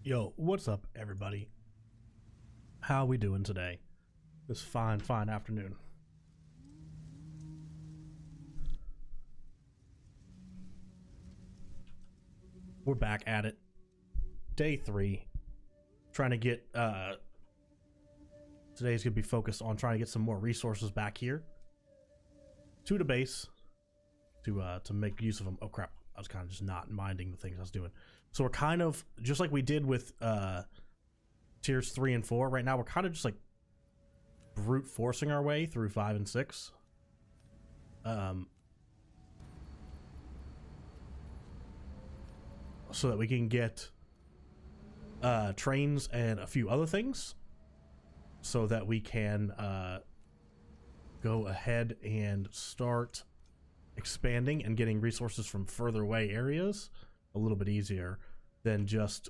Yo, what's up, everybody? How we doing today? This fine afternoon. We're back at it. Day 3. Trying to get, today's gonna be focused on trying to get some more resources back here to the base to make use of them. Oh crap, I was kind of just not minding the things I was doing. So we're kind of, just like we did with, tiers 3 and 4, right now we're kind of just like brute forcing our way through 5 and 6. So that we can get trains and a few other things, so that we can go ahead and start expanding and getting resources from further away areas a little bit easier than just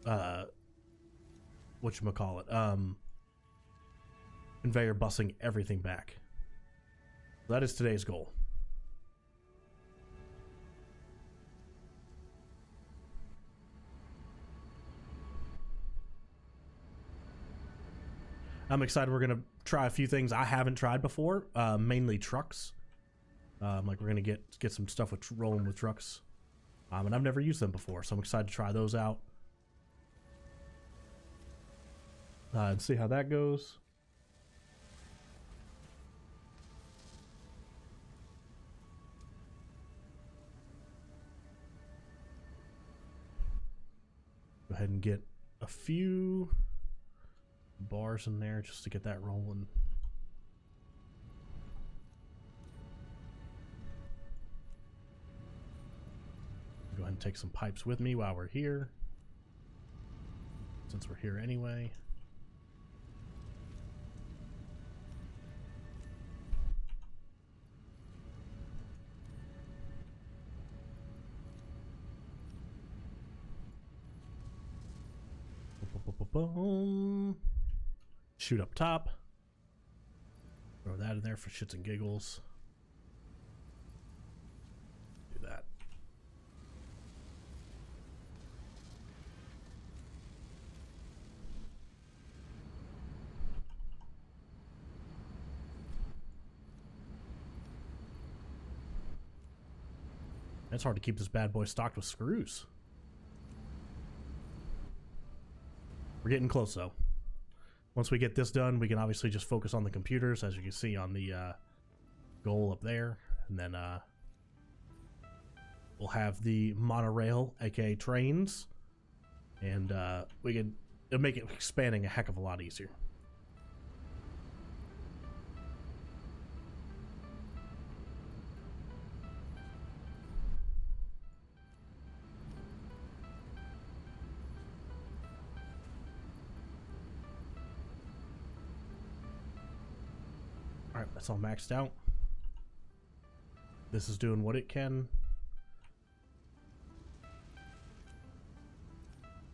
conveyor busing everything back. That is today's goal. I'm excited. We're gonna try a few things I haven't tried before, mainly trucks. Like we're gonna get some stuff with rolling with trucks, and I've never used them before, so I'm excited to try those out and see how that goes. Go ahead and get a few bars in there just to get that rolling. Go ahead and take some pipes with me while we're here, since we're here anyway. Boom. Shoot up top. Throw that in there for shits and giggles. Do that. It's hard to keep this bad boy stocked with screws. We're getting close though. Once we get this done, we can obviously just focus on the computers, as you can see on the goal up there. And then we'll have the monorail, aka trains. And it'll make it expanding a heck of a lot easier. Alright, that's all maxed out. This is doing what it can.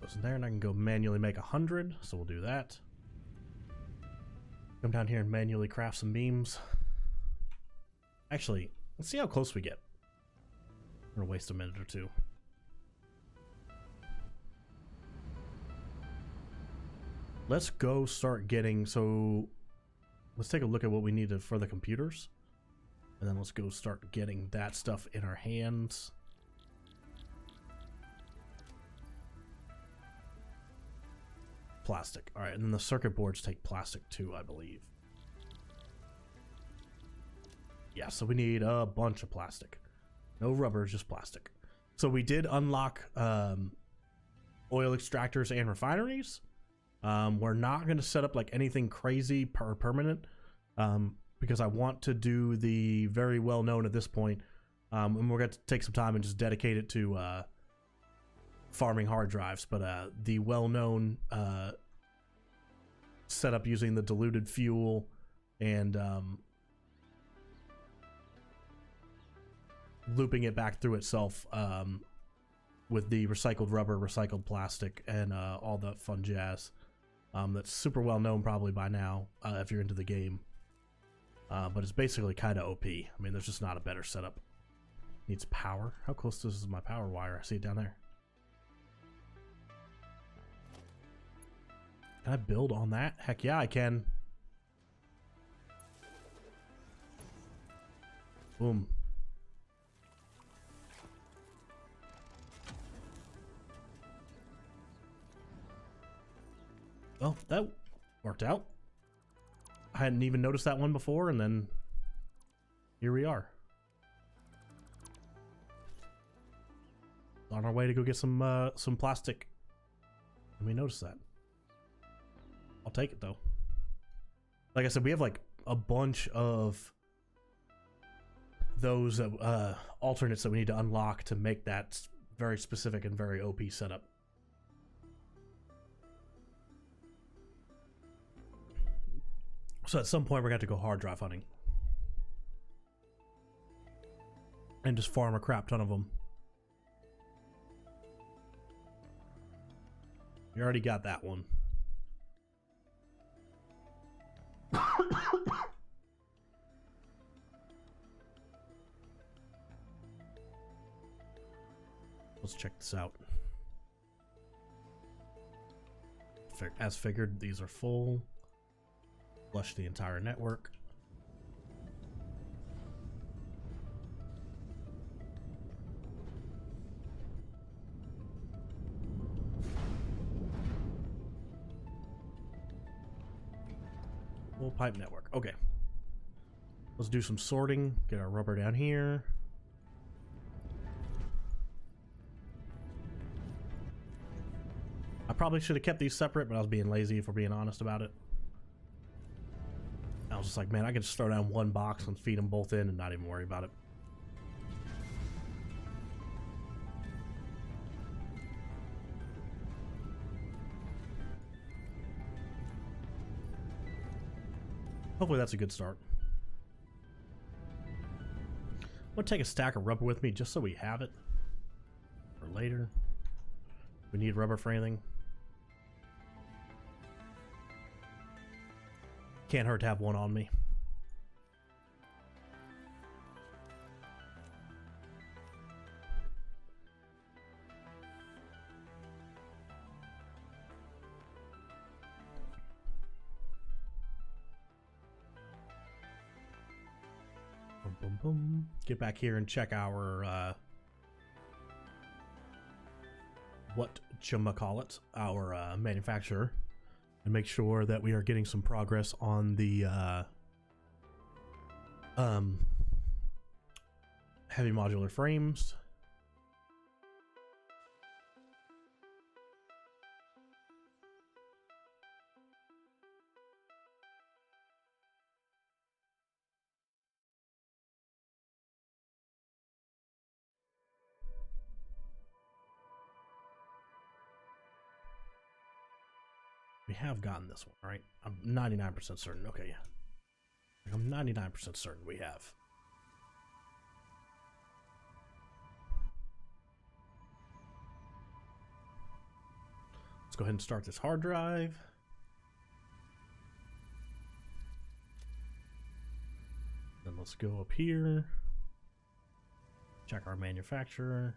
Goes in there, and I can go manually make 100, so we'll do that. Come down here and manually craft some beams. Actually, let's see how close we get. We're gonna waste a minute or two. Let's go start getting, so let's take a look at what we need for the computers, and then let's go start getting that stuff in our hands. Plastic. All right, and then the circuit boards take plastic too, I believe. Yeah, so we need a bunch of plastic. No rubber, just plastic. So we did unlock oil extractors and refineries. We're not going to set up like anything crazy permanent, because I want to do the very well known at this point, and we're going to take some time and just dedicate it to farming hard drives. But the well known setup using the diluted fuel and looping it back through itself with the recycled rubber, recycled plastic, and all that fun jazz. That's super well known probably by now if you're into the game. But it's basically kind of OP. I mean, there's just not a better setup. Needs power. How close is my power wire? I see it down there. Can I build on that? Heck yeah, I can. Boom. Well, that worked out. I hadn't even noticed that one before, and then here we are. On our way to go get some plastic. Let me notice that. I'll take it though. Like I said, we have like a bunch of those alternates that we need to unlock to make that very specific and very OP setup. So at some point we're going to have to go hard drive hunting. And just farm a crap ton of them. We already got that one. Let's check this out. As figured, these are full. Flush the entire network. Full pipe network. Okay. Let's do some sorting. Get our rubber down here. I probably should have kept these separate, but I was being lazy if we're being honest about it. I was just like, man, I could just throw down one box and feed them both in and not even worry about it. Hopefully that's a good start. I'm gonna take a stack of rubber with me just so we have it for later. We need rubber for anything. Can't hurt to have one on me. Boom, boom, boom. Get back here and check our whatchamacallit, our manufacturer, and make sure that we are getting some progress on the heavy modular frames. We have gotten this one, right? I'm 99% certain. Okay, yeah. I'm 99% certain we have. Let's go ahead and start this hard drive. Then let's go up here. Check our manufacturer.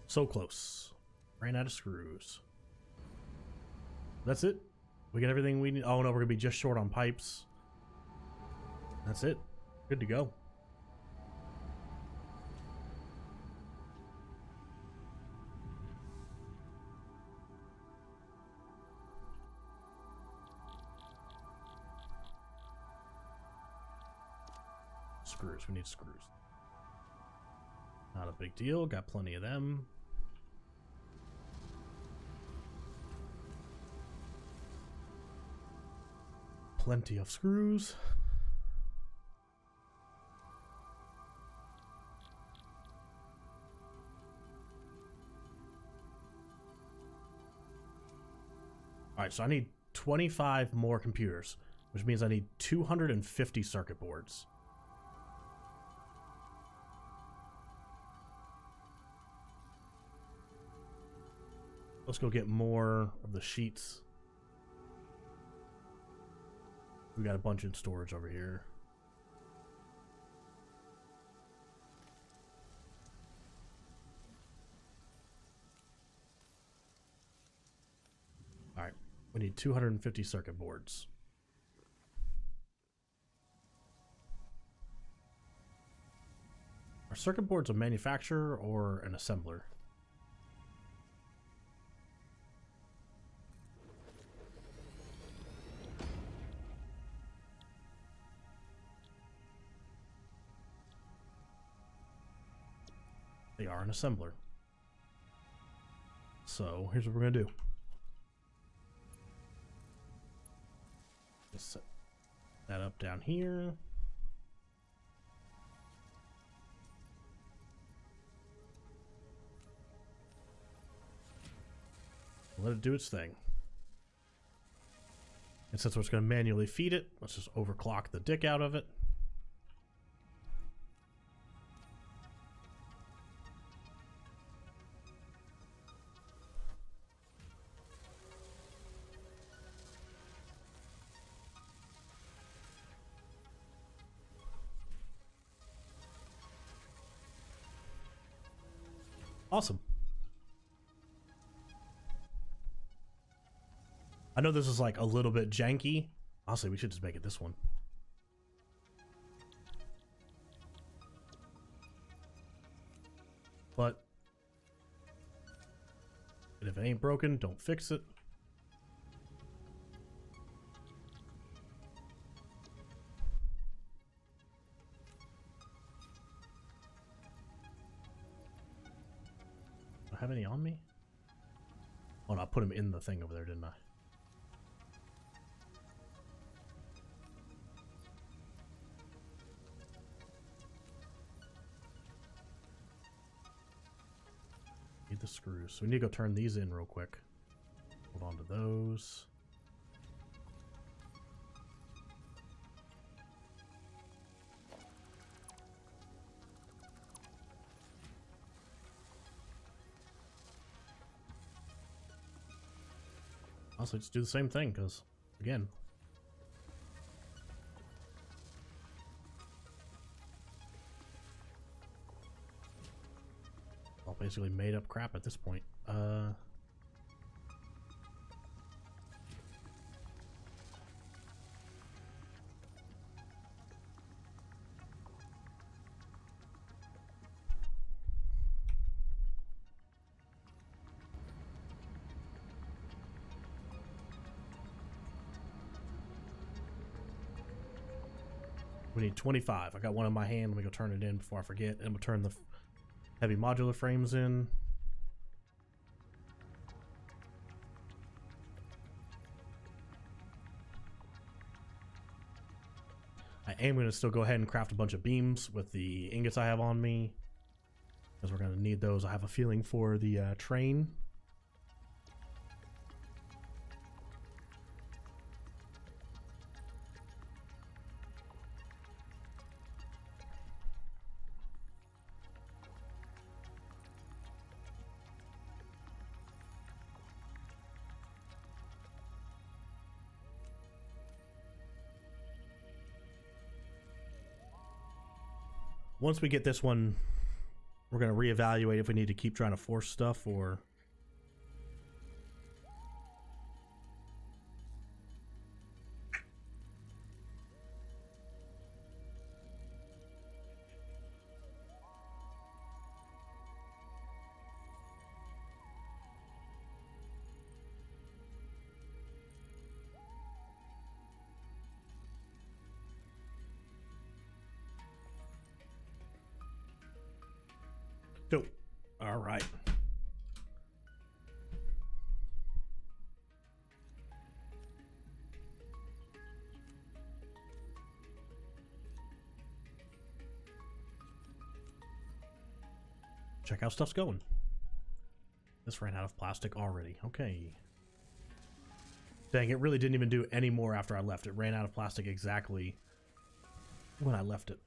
So close. Ran out of screws. That's it. We got everything we need. Oh no, we're gonna be just short on pipes. That's it. Good to go. Screws. We need screws. Not a big deal. Got plenty of them. Plenty of screws. Alright, so I need 25 more computers, which means I need 250 circuit boards. Let's go get more of the sheets. We got a bunch in storage over here. We need 250 circuit boards. Are circuit boards a manufacturer or an assembler? They are an assembler. So here's what we're going to do. Just set that up down here. Let it do its thing. And since we're just going to manually feed it, let's just overclock the dick out of it. Awesome. I know this is like a little bit janky. Honestly, we should just make it this one. But if it ain't broken, don't fix it. Do I have any on me? Oh no, I put them in the thing over there, didn't I? Need the screws. So we need to go turn these in real quick. Hold on to those. Also, just do the same thing, because, again, all basically made up crap at this point. We need 25. I got one in my hand. Let me go turn it in before I forget. And we'll turn the heavy modular frames in. I am going to still go ahead and craft a bunch of beams with the ingots I have on me, because we're going to need those. I have a feeling for the train. Once we get this one, we're going to reevaluate if we need to keep trying to force stuff or... Dope. All right. Check how stuff's going. This ran out of plastic already. Okay. Dang, it really didn't even do any more after I left. It ran out of plastic exactly when I left it.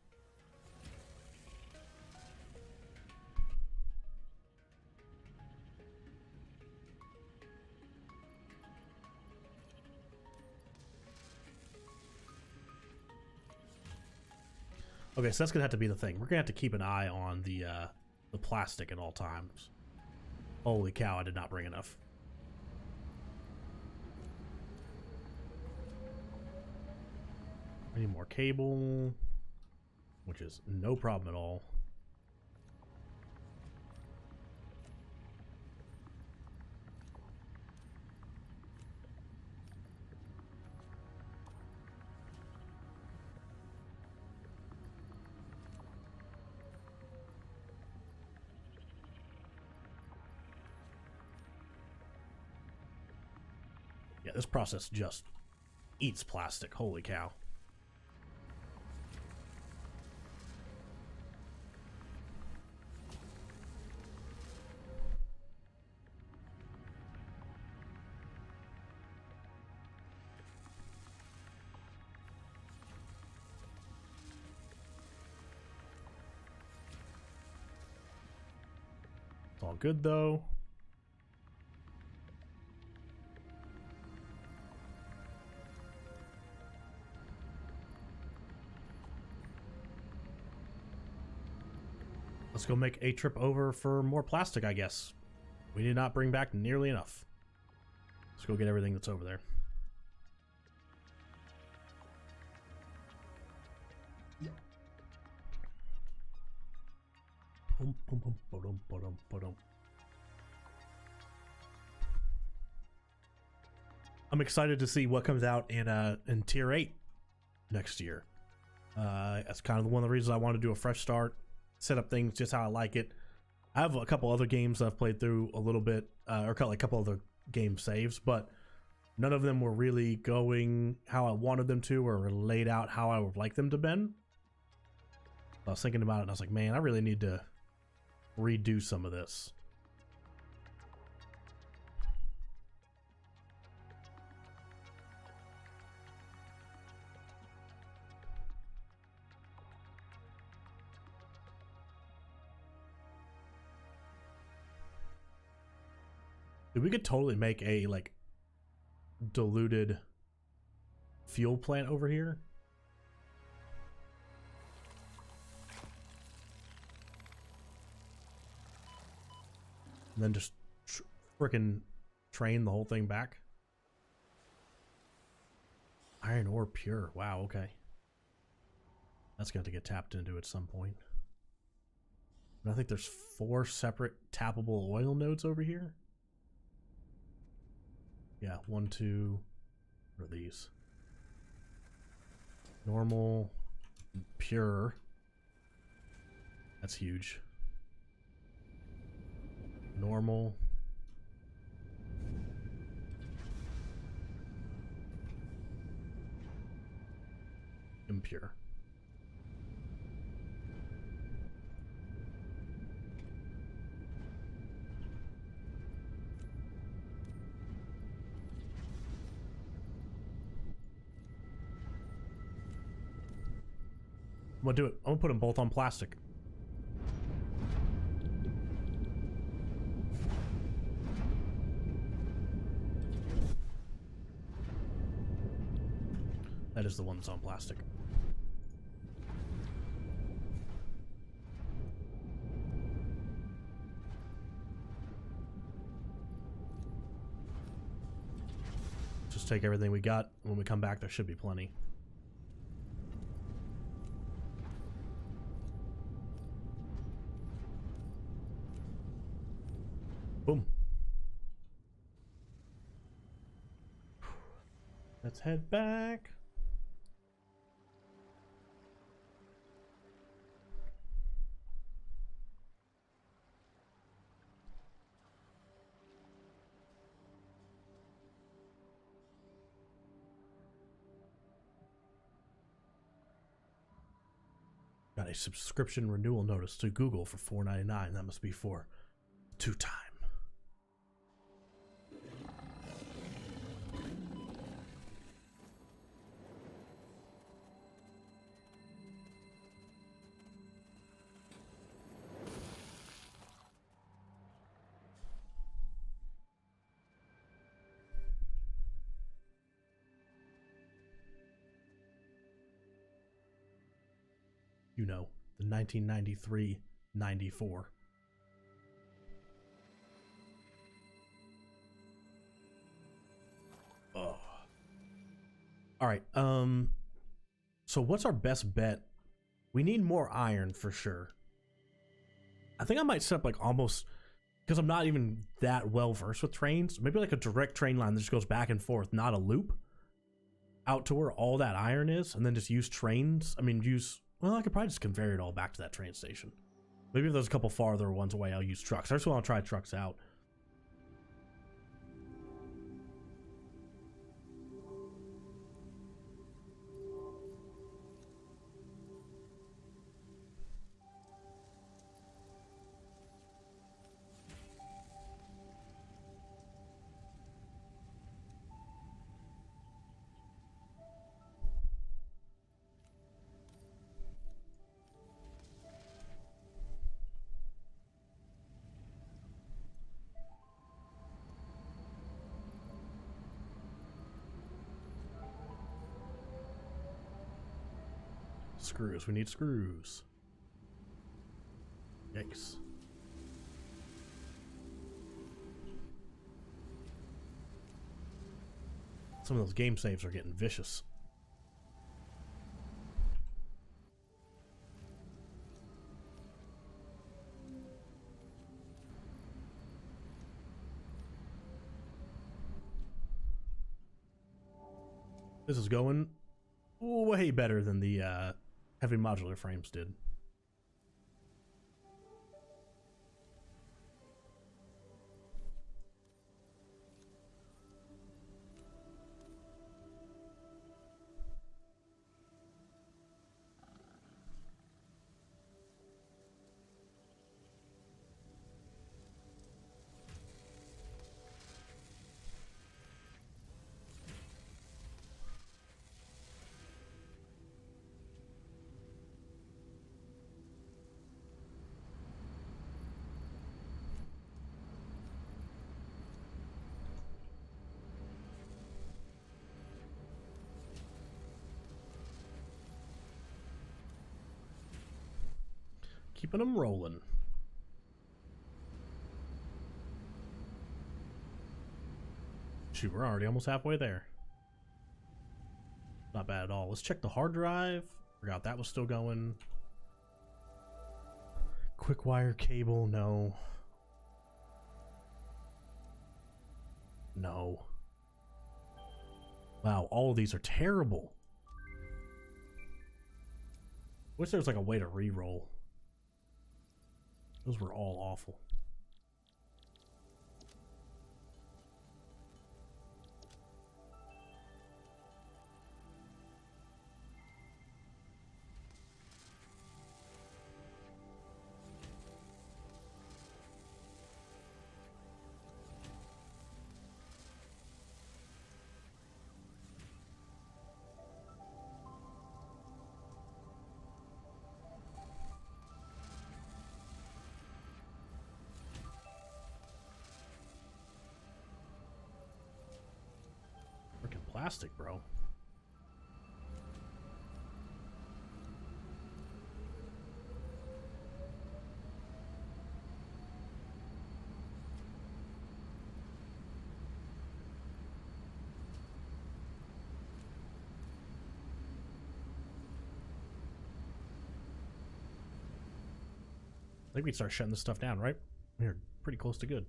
Okay, so that's gonna have to be the thing. We're gonna have to keep an eye on the plastic at all times. Holy cow, I did not bring enough. I need more cable, which is no problem at all. Yeah, this process just eats plastic. Holy cow. It's all good though. Let's go make a trip over for more plastic, I guess. We did not bring back nearly enough. Let's go get everything that's over there. I'm excited to see what comes out in Tier 8 next year. That's kind of one of the reasons I want to do a fresh start, set up things just how I like it. I have a couple other games I've played through a little bit, or a couple other game saves, but none of them were really going how I wanted them to, or laid out how I would like them to been. I was thinking about it and I was like, man, I really need to redo some of this. Dude, we could totally make a like diluted fuel plant over here. And then just frickin' train the whole thing back. Iron ore pure. Wow, okay. That's going to get tapped into at some point. And I think there's 4 separate tappable oil nodes over here. Yeah, 1, 2. What are these? Normal, pure. That's huge. Normal. Impure. I'm gonna do it. I'm gonna put them both on plastic. That is the one that's on plastic. Just take everything we got. When we come back, there should be plenty. Boom. Let's head back. Got a subscription renewal notice to Google for $4.99. That must be for 2 time. You know, the 1993-94. Oh. All right. So what's our best bet? We need more iron for sure. I think I might set up like almost, because I'm not even that well versed with trains, maybe like a direct train line that just goes back and forth, not a loop, out to where all that iron is, and then just use trains. I mean, well, I could probably just convey it all back to that train station. Maybe if there's a couple farther ones away, I'll use trucks. I just want to try trucks out. Screws. We need screws. Yikes. Some of those game saves are getting vicious. This is going way better than the heavy modular frames did. Keeping them rolling. Shoot, we're already almost halfway there. Not bad at all. Let's check the hard drive. Forgot that was still going. Quick wire cable, no. No. Wow, all of these are terrible. Wish there was like a way to re-roll. Those were all awful. Plastic, bro. I think we can start shutting this stuff down, right? We're pretty close to good.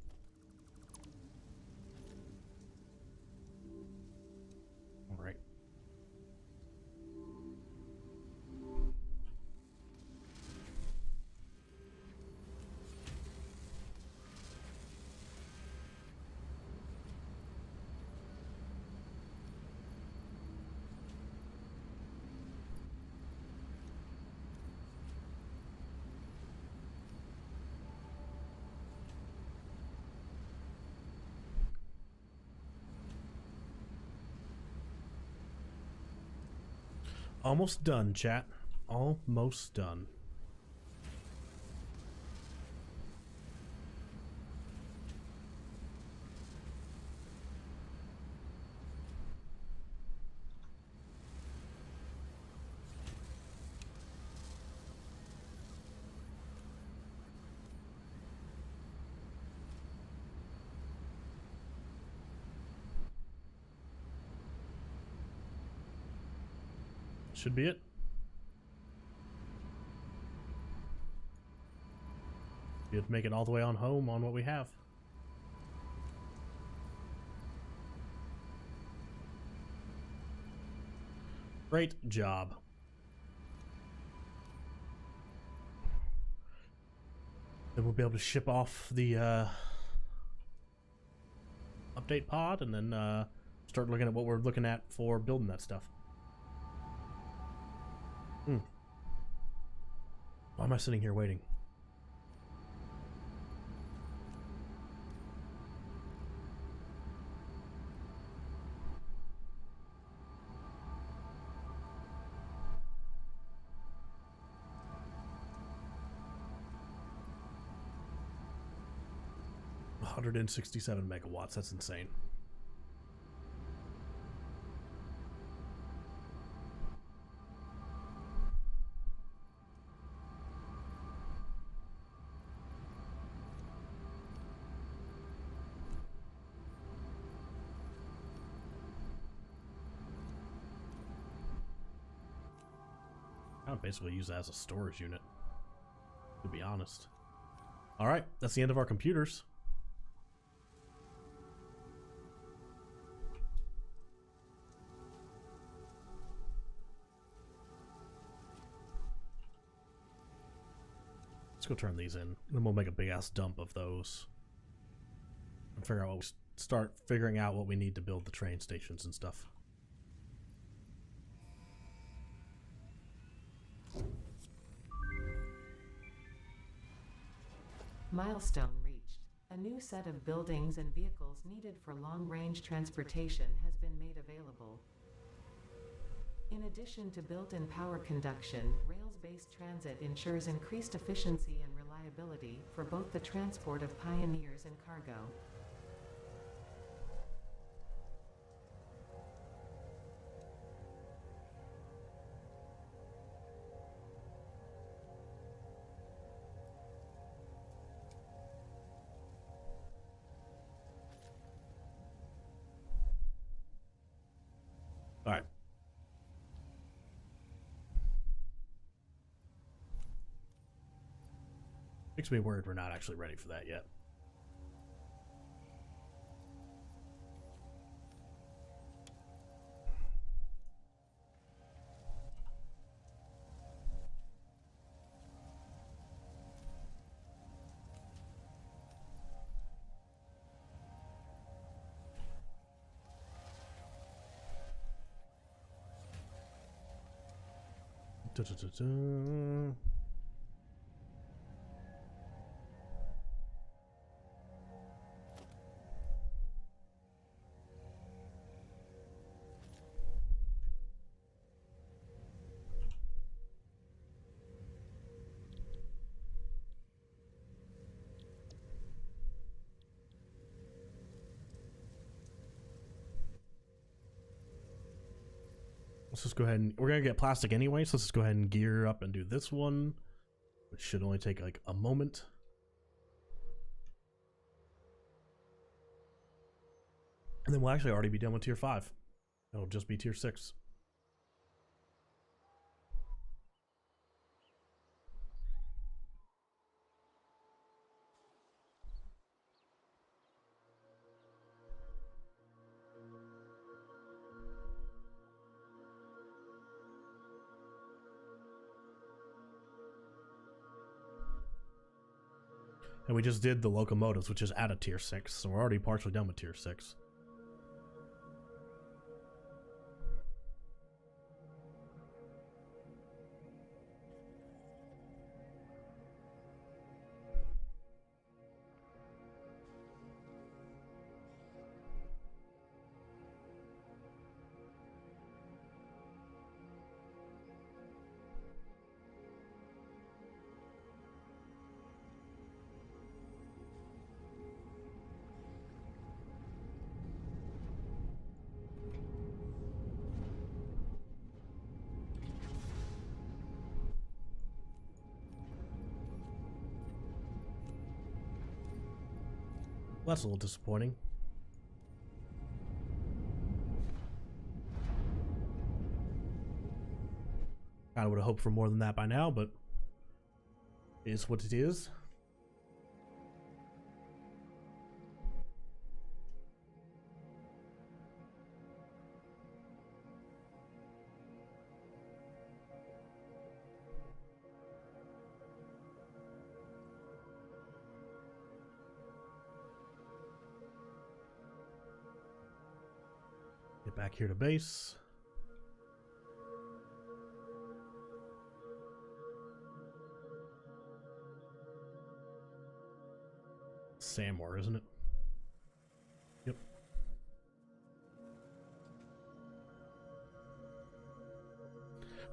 Right. Almost done, chat. Almost done. Should be it. You'd make it all the way on home on what we have. Great job. Then we'll be able to ship off the update pod and then start looking at what we're looking at for building that stuff. Why am I sitting here waiting? $167 megawatts. That's insane. I would basically use that as a storage unit, to be honest. All right, that's the end of our computers. Let's go turn these in. Then we'll make a big ass dump of those. And figure out what start figuring out what we need to build the train stations and stuff. Milestone reached. A new set of buildings and vehicles needed for long-range transportation has been made available. In addition to built-in power conduction, rails-based transit ensures increased efficiency and reliability for both the transport of pioneers and cargo. All right. Makes me worried we're not actually ready for that yet. Da-da-da-da. Let's just go ahead and we're gonna get plastic anyway, so let's just go ahead and gear up and do this one, which should only take like a moment. And then we'll actually already be done with tier 5. It'll just be tier 6. And we just did the locomotives, which is at a tier 6, so we're already partially done with tier 6. Well, that's a little disappointing. I would have hoped for more than that by now, but it is what it is. Get back here to base. Samwar, isn't it? Yep.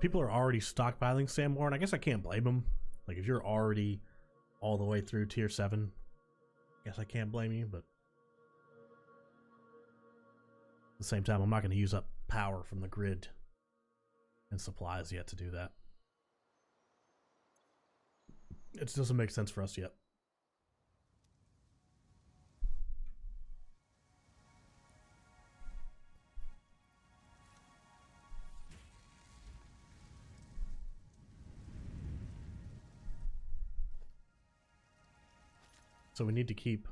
People are already stockpiling Samwar, and I guess I can't blame them. Like, if you're already all the way through tier 7, I guess I can't blame you, but at the same time, I'm not going to use up power from the grid and supplies yet to do that. It just doesn't make sense for us yet. So we need to keep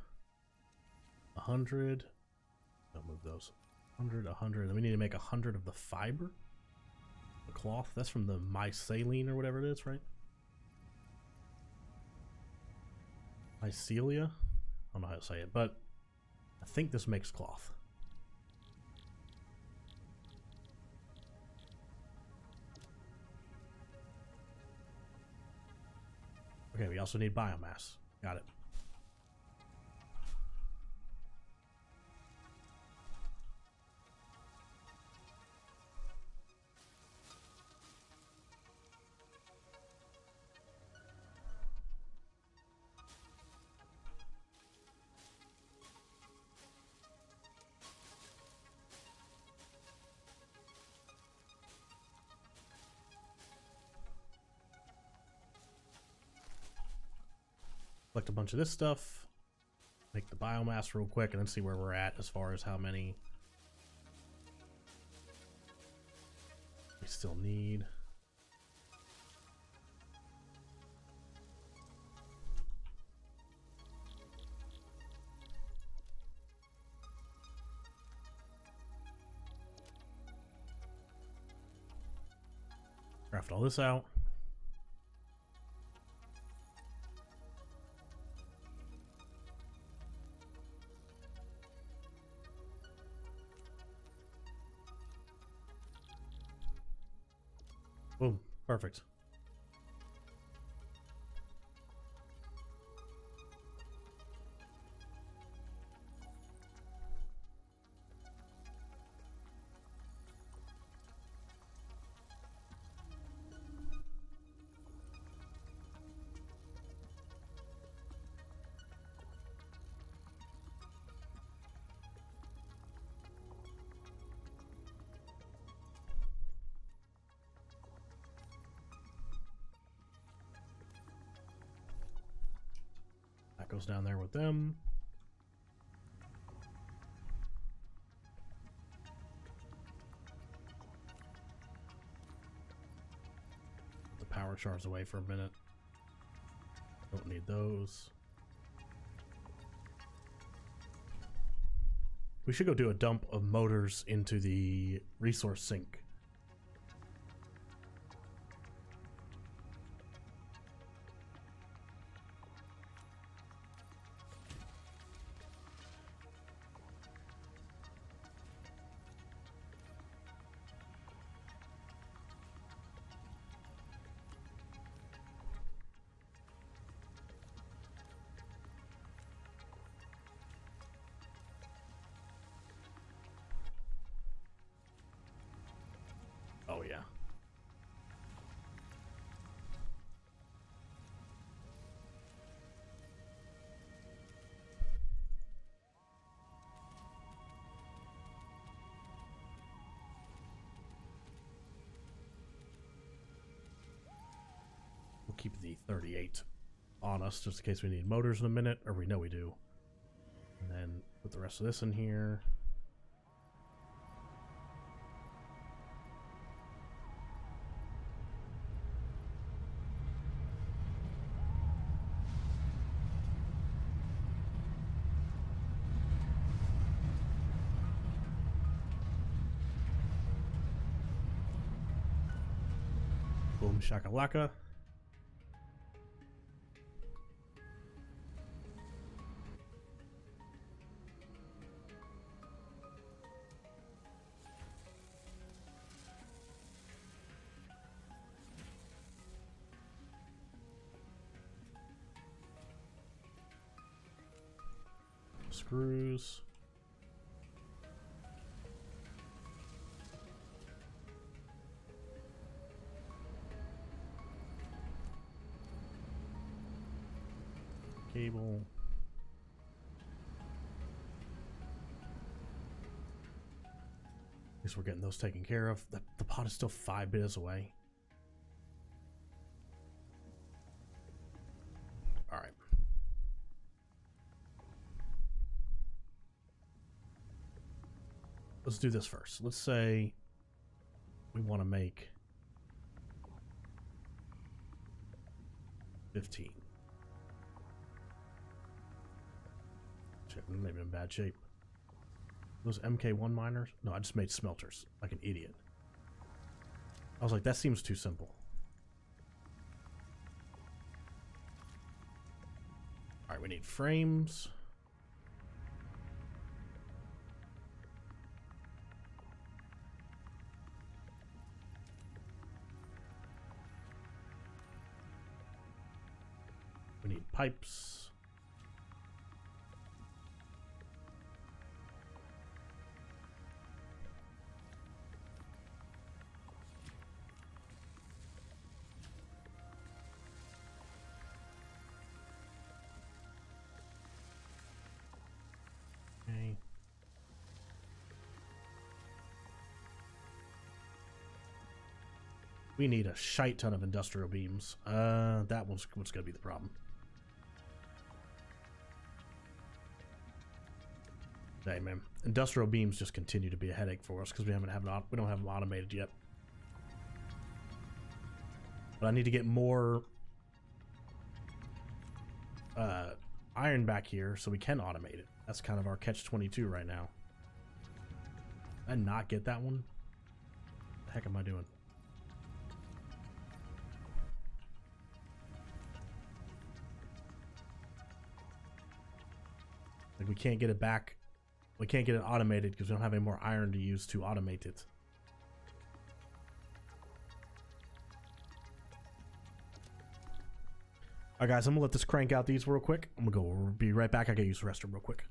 100. Don't move those. 100, 100. Then we need to make 100 of the fiber. The cloth. That's from the mycelium or whatever it is, right? Mycelia? I don't know how to say it, but I think this makes cloth. Okay, we also need biomass. Got it. Collect a bunch of this stuff, make the biomass real quick, and then see where we're at as far as how many we still need. Craft all this out. Boom. Perfect. Goes down there with them. The power shards away for a minute. Don't need those. We should go do a dump of motors into the resource sink. Oh, yeah. We'll keep the 38 on us just in case we need motors in a minute, or we know we do. And then put the rest of this in here. Boom shakalaka. Screws. Cable. At least we're getting those taken care of. The pot is still 5 bits away. Alright. Let's do this first. Let's say we want to make 15. Shit, maybe in bad shape. Those MK1 miners? No, I just made smelters like an idiot. I was like, that seems too simple. Alright, we need frames. We need pipes. Okay. We need a shite ton of industrial beams. That one's what's gonna be the problem. Hey man, industrial beams just continue to be a headache for us because we don't have them automated yet. But I need to get more iron back here so we can automate it. That's kind of our catch-22 right now. Did I not get that one? What the heck am I doing? Like we can't get it back. We can't get it automated because we don't have any more iron to use to automate it. Alright guys, I'm gonna let this crank out these real quick. I'm gonna go, we'll be right back. I gotta use the restroom real quick.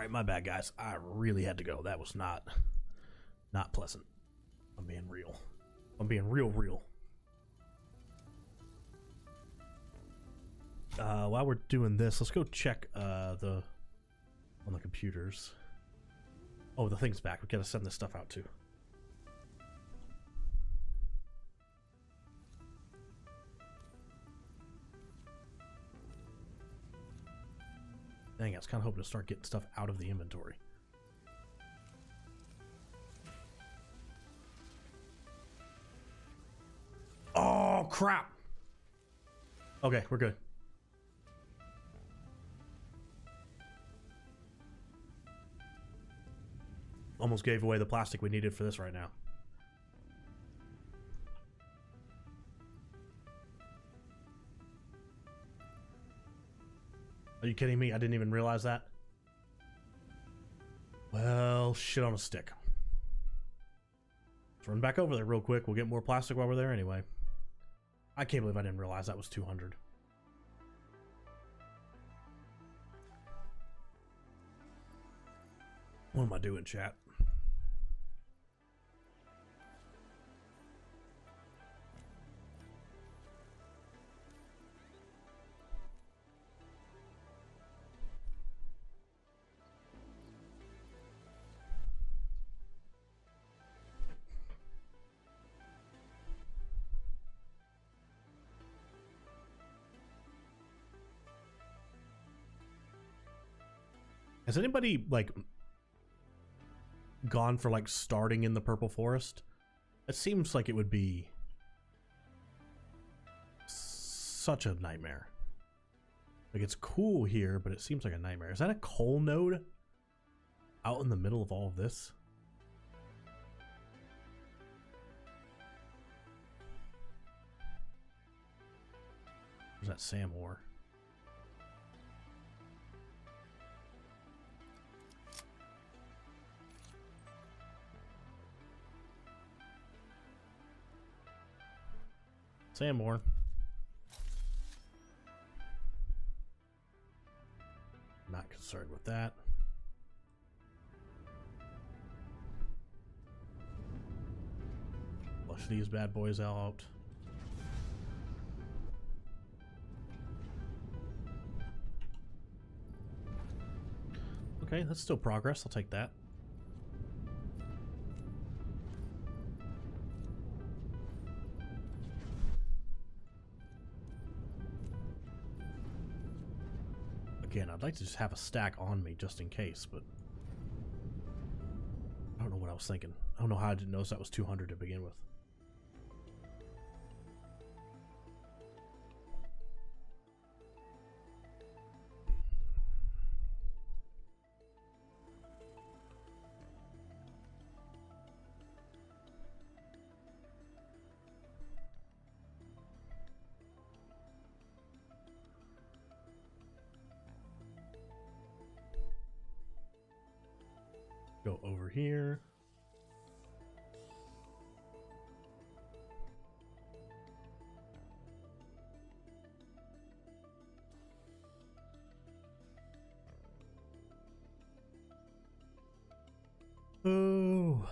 right, my bad, guys. I really had to go. That was not pleasant. I'm being real. I'm being real. While we're doing this, let's go check on the computers. Oh, the thing's back. We gotta send this stuff out too. Dang, I was kind of hoping to start getting stuff out of the inventory. Oh, crap. Okay, we're good. Almost gave away the plastic we needed for this right now. Are you kidding me? I didn't even realize that. Well, shit on a stick. Let's run back over there real quick. We'll get more plastic while we're there anyway. I can't believe I didn't realize that was 200. What am I doing, chat? Has anybody, like, gone for, like, starting in the Purple Forest? It seems like it would be such a nightmare. Like, it's cool here, but it seems like a nightmare. Is that a coal node out in the middle of all of this? Where's that Sam ore? Sam ore. Not concerned with that. Flush these bad boys out. Okay, that's still progress. I'll take that. Again, I'd like to just have a stack on me just in case, but I don't know what I was thinking. I don't know how I didn't notice that was 200 to begin with. Go over here. Oh.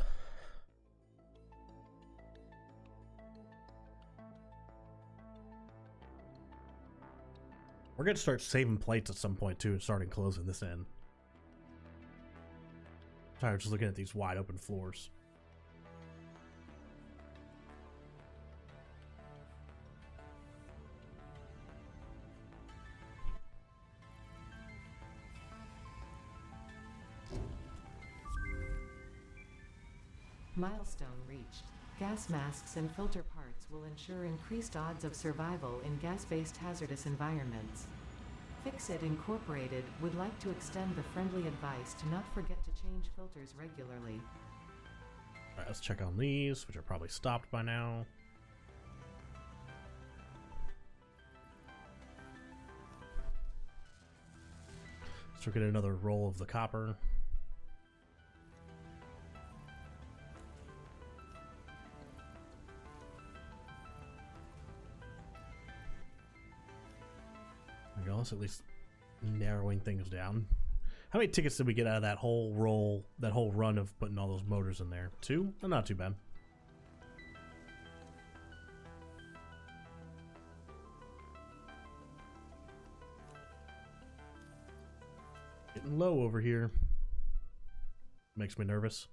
We're gonna start saving plates at some point too and starting closing this in. I'm tired of just looking at these wide open floors. Milestone reached. Gas masks and filter parts will ensure increased odds of survival in gas-based hazardous environments. Fixit Incorporated would like to extend the friendly advice to not forget to change filters regularly. Alright, let's check on these, which are probably stopped by now. Let's get another roll of the copper. There we go, it's at least narrowing things down. How many tickets did we get out of that whole run of putting all those motors in there? 2? Oh, not too bad. Getting low over here. Makes me nervous.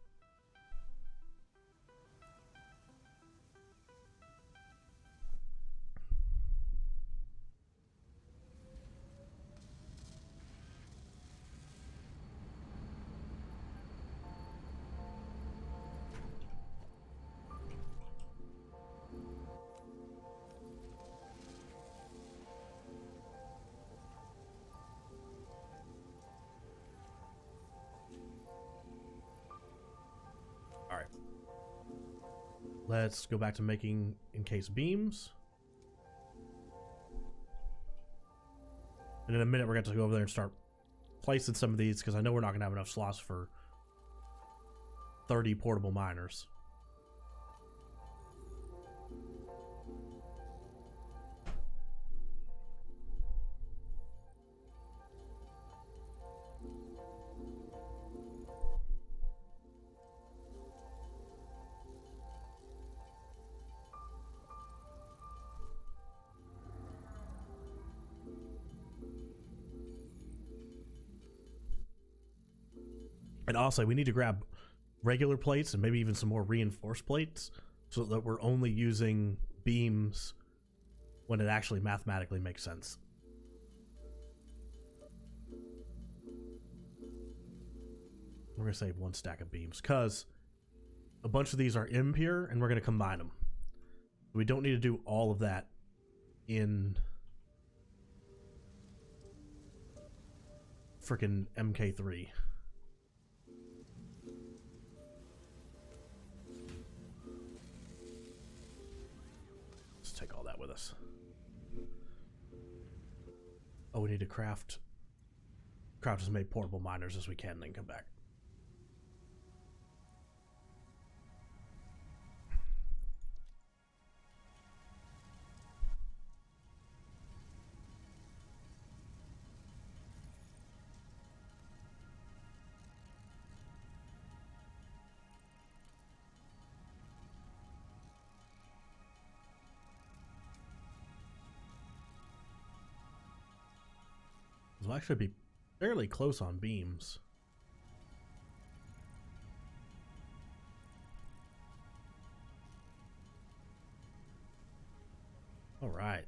Let's go back to making encased beams. And in a minute, we're going to go over there and start placing some of these because I know we're not going to have enough slots for 30 portable miners. And also, we need to grab regular plates and maybe even some more reinforced plates so that we're only using beams when it actually mathematically makes sense. We're going to save 1 stack of beams because a bunch of these are impure and we're going to combine them. We don't need to do all of that in freaking MK3. Take all that with us. Oh, we need to craft as many portable miners as we can and then come back. We'll actually be fairly close on beams. All right.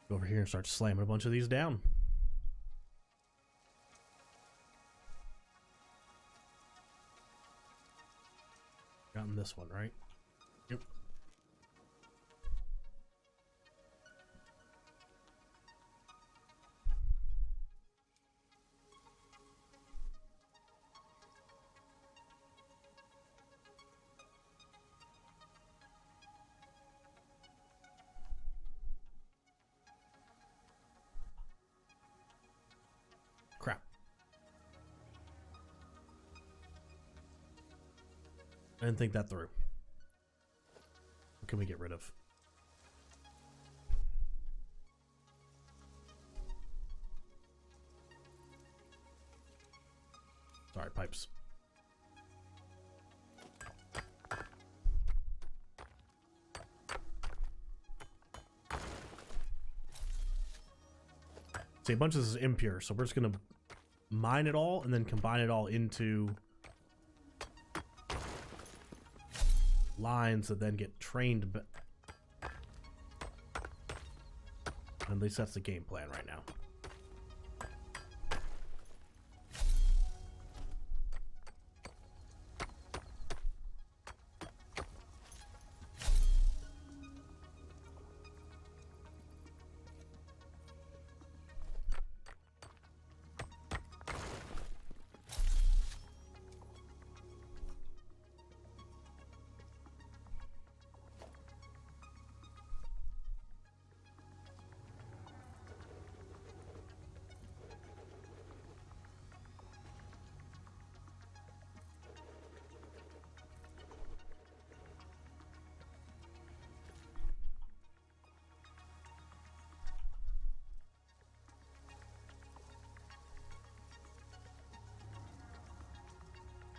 Go over here and start slamming a bunch of these down. Gotten this one, right? Yep. Crap. I didn't think that through. What can we get rid of? Sorry, pipes. See, a bunch of this is impure, so we're just gonna mine it all and then combine it all into lines that then get trained. At least that's the game plan right now.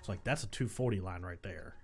It's like that's a 240 line right there.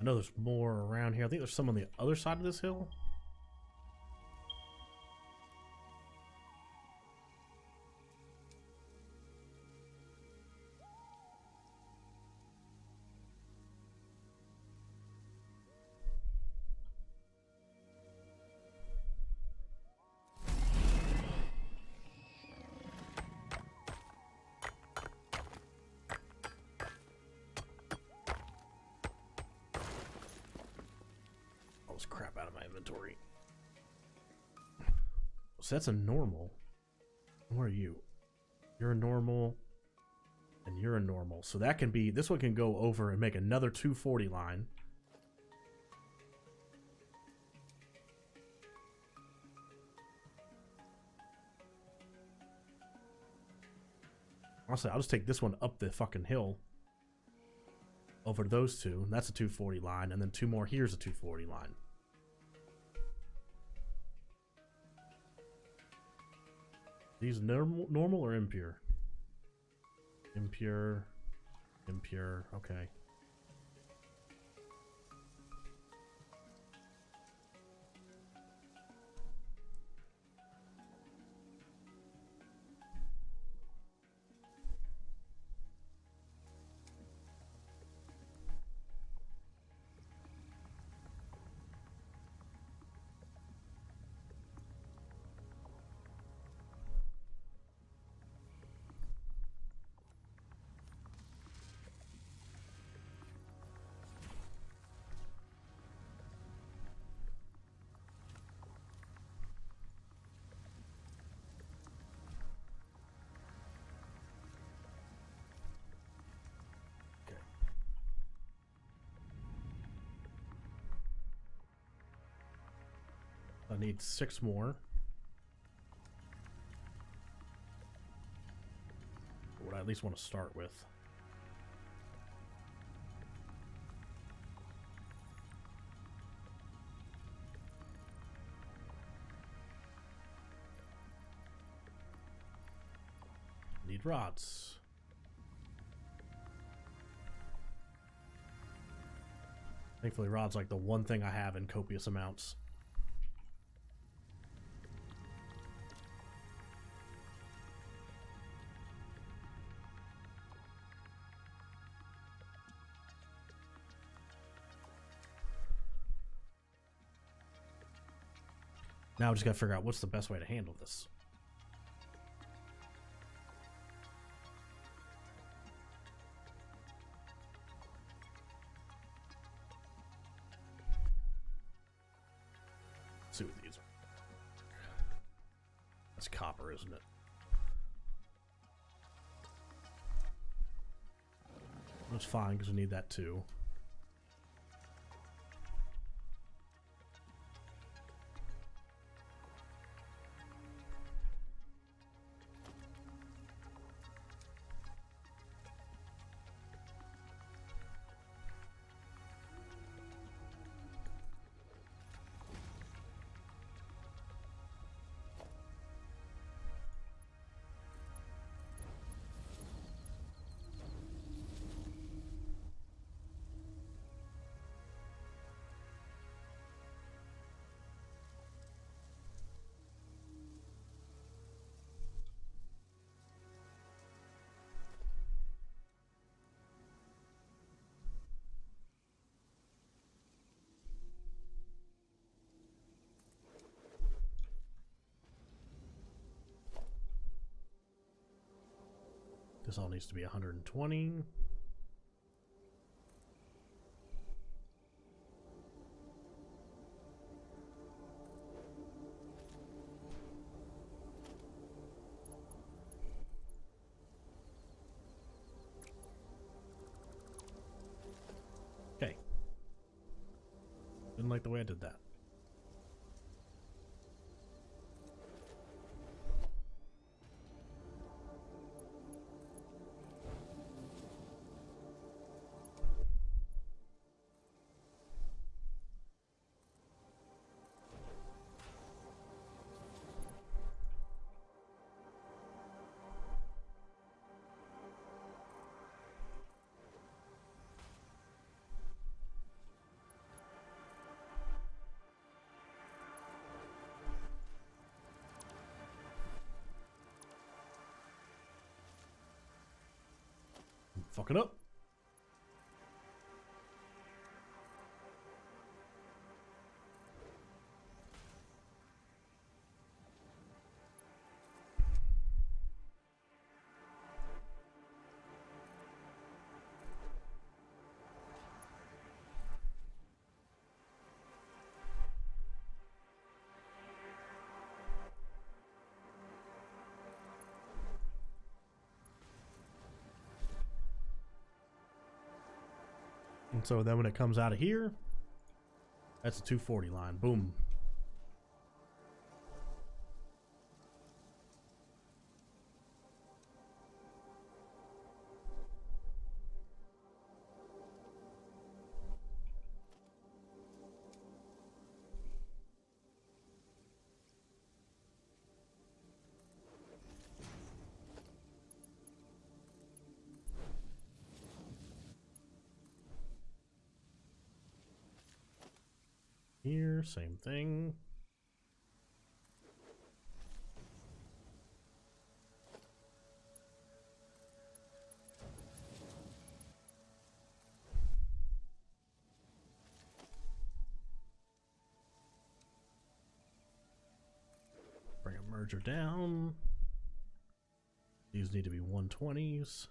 I know there's more around here. I think there's some on the other side of this hill. Crap out of my inventory. So that's a normal. Where are you? You're a normal, and you're a normal. So that can be, this one can go over and make another 240 line. Honestly, I'll just take this one up the fucking hill over those two. That's a 240 line, and then two more here's a 240 line. These normal or impure? Impure. Impure. Okay. I need 6 more. What I at least want to start with. Need rods. Thankfully, rods like the one thing I have in copious amounts. Now I just gotta figure out what's the best way to handle this. Let's see what these are. That's copper, isn't it? That's fine because we need that too. This all needs to be 120. Didn't like the way I did that. Fuck it up. And so then when it comes out of here, that's a 240 line. Boom. Here, same thing. Bring a merger down. These need to be 120s.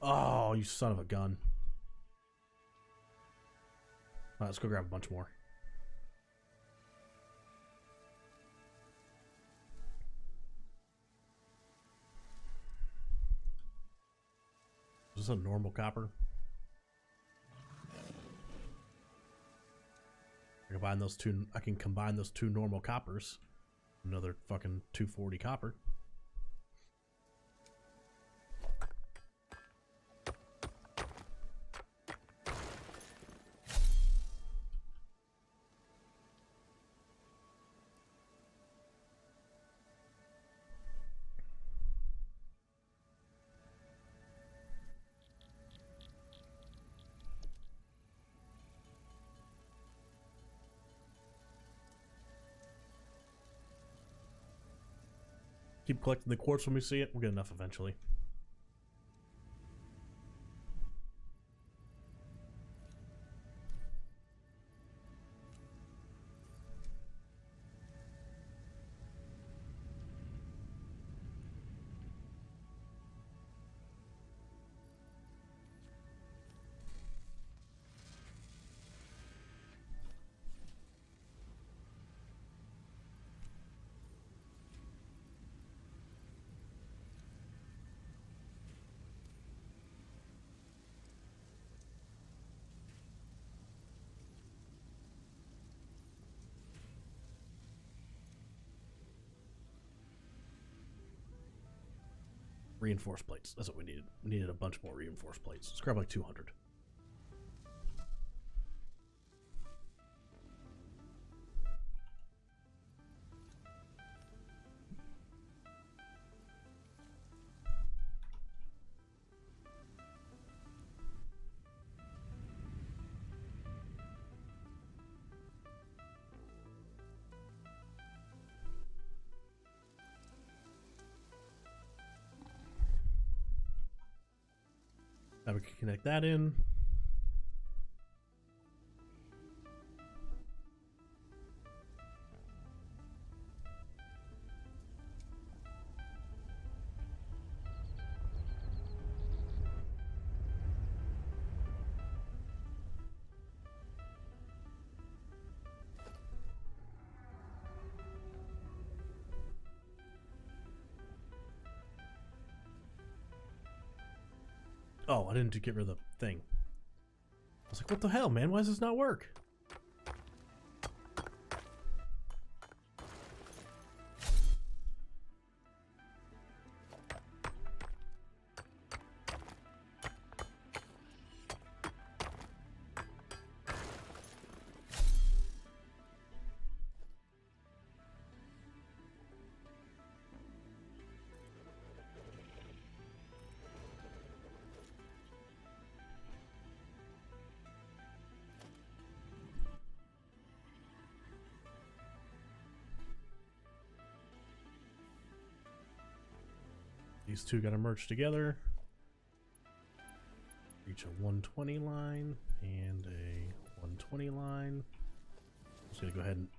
Oh, you son of a gun. All right, let's go grab a bunch more. Is this a normal copper? I can combine those two normal coppers. Another fucking 240 copper. Keep collecting the quartz when we see it. We'll get enough eventually. Reinforced plates. That's what we needed. We needed a bunch more reinforced plates. Let's grab like 200. Now we can connect that in. Oh, I didn't get rid of the thing. I was like, what the hell, man? Why does this not work? These two gotta merge together. Reach a 120 line and a 120 line. I'm just gonna go ahead and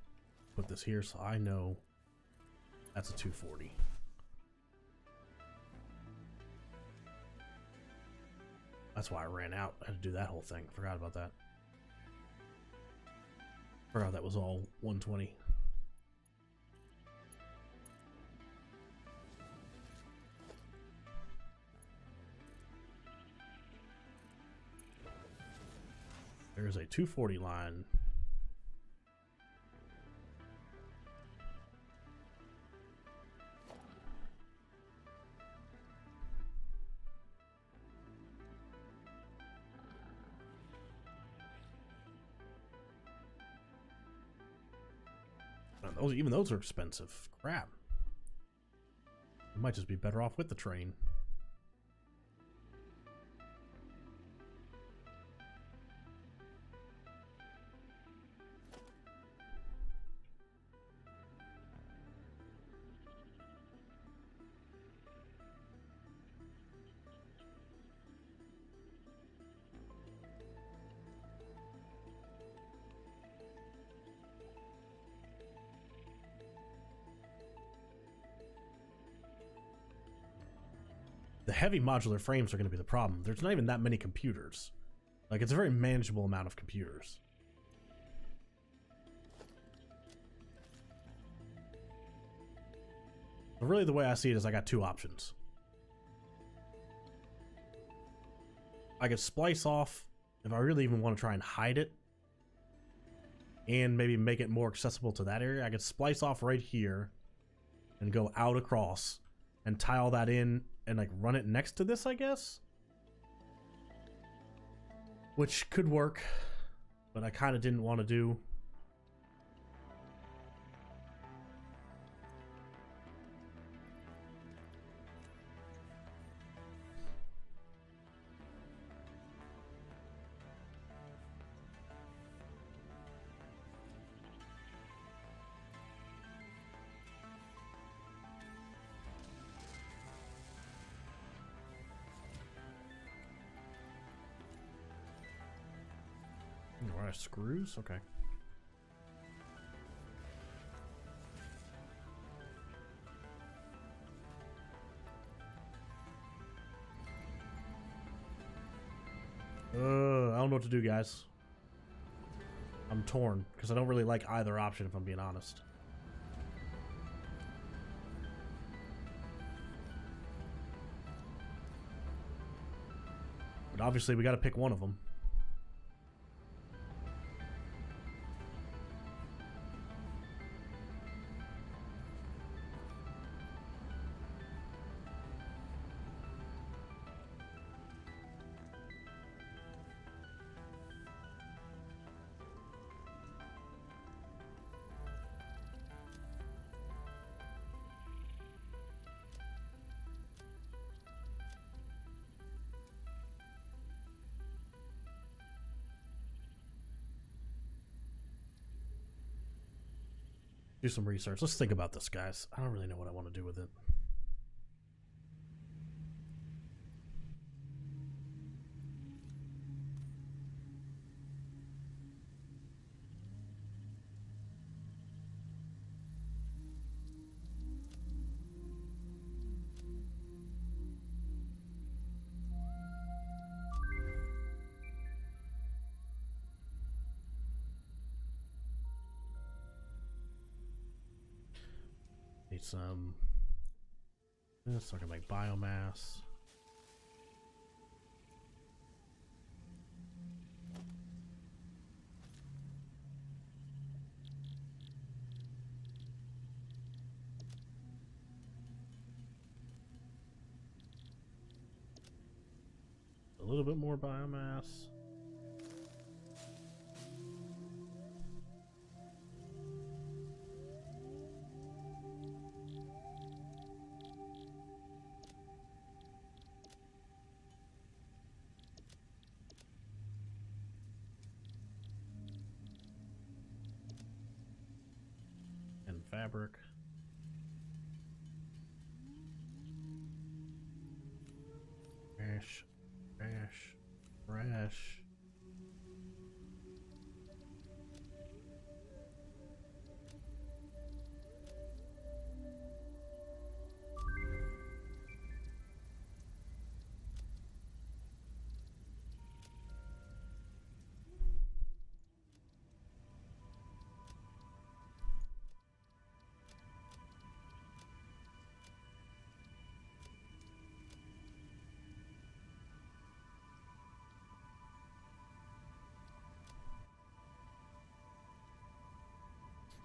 put this here so I know that's a 240. That's why I ran out. I had to do that whole thing. Forgot about that. Forgot that was all 120. There's a 240 line. Even those are expensive. Crap. We might just be better off with the train. The heavy modular frames are going to be the problem. There's not even that many computers. Like, it's a very manageable amount of computers. But really, the way I see it is I got two options. I could splice off, if I really even want to try and hide it, and maybe make it more accessible to that area. I could splice off right here and go out across and tie all that in and like run it next to this, I guess, which could work, but I kind of didn't want to do. Alright, screws? Okay. I don't know what to do, guys. I'm torn, because I don't really like either option, if I'm being honest. But obviously, we gotta pick one of them. Do some research. Let's think about this, guys. I don't really know what I want to do with it. Need some. So I can make biomass. a little bit more biomass. And fabric. Trash, trash, trash.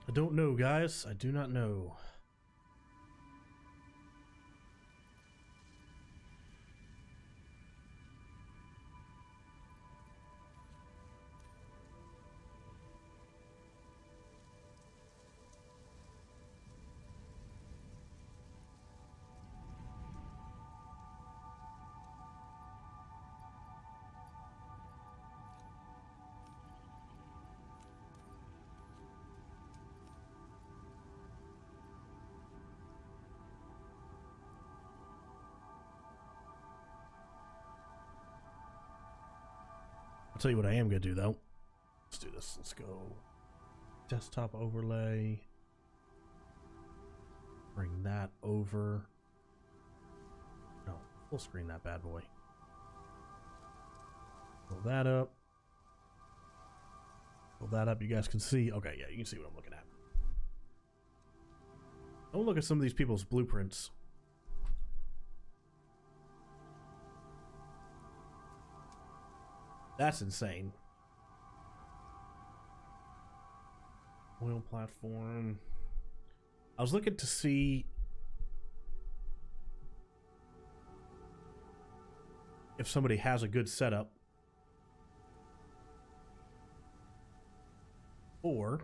I don't know, guys. I do not know. I'll tell you what I am going to do, though. Let's do this. Let's go. Desktop overlay. Bring that over. No, full screen that bad boy. Pull that up. Pull that up. You guys can see. Okay, yeah, you can see what I'm looking at. Don't look at some of these people's blueprints. That's insane. Oil platform. I was looking to see if somebody has a good setup, or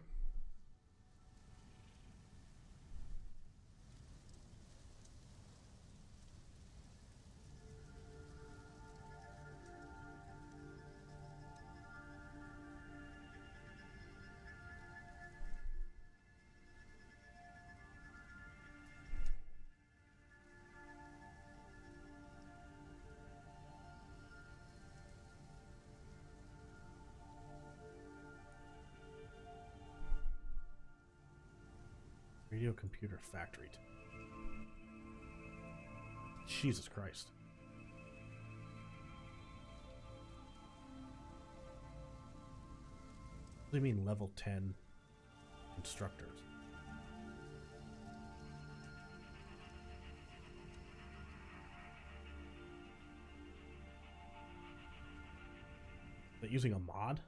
Radio computer factory. Jesus Christ. What do you mean level 10 instructors? Is that using a mod?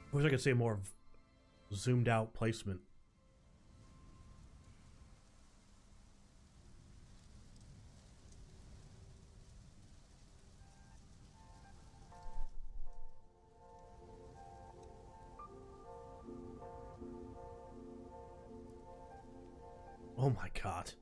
I wish I could say more zoomed out placement. Oh my God.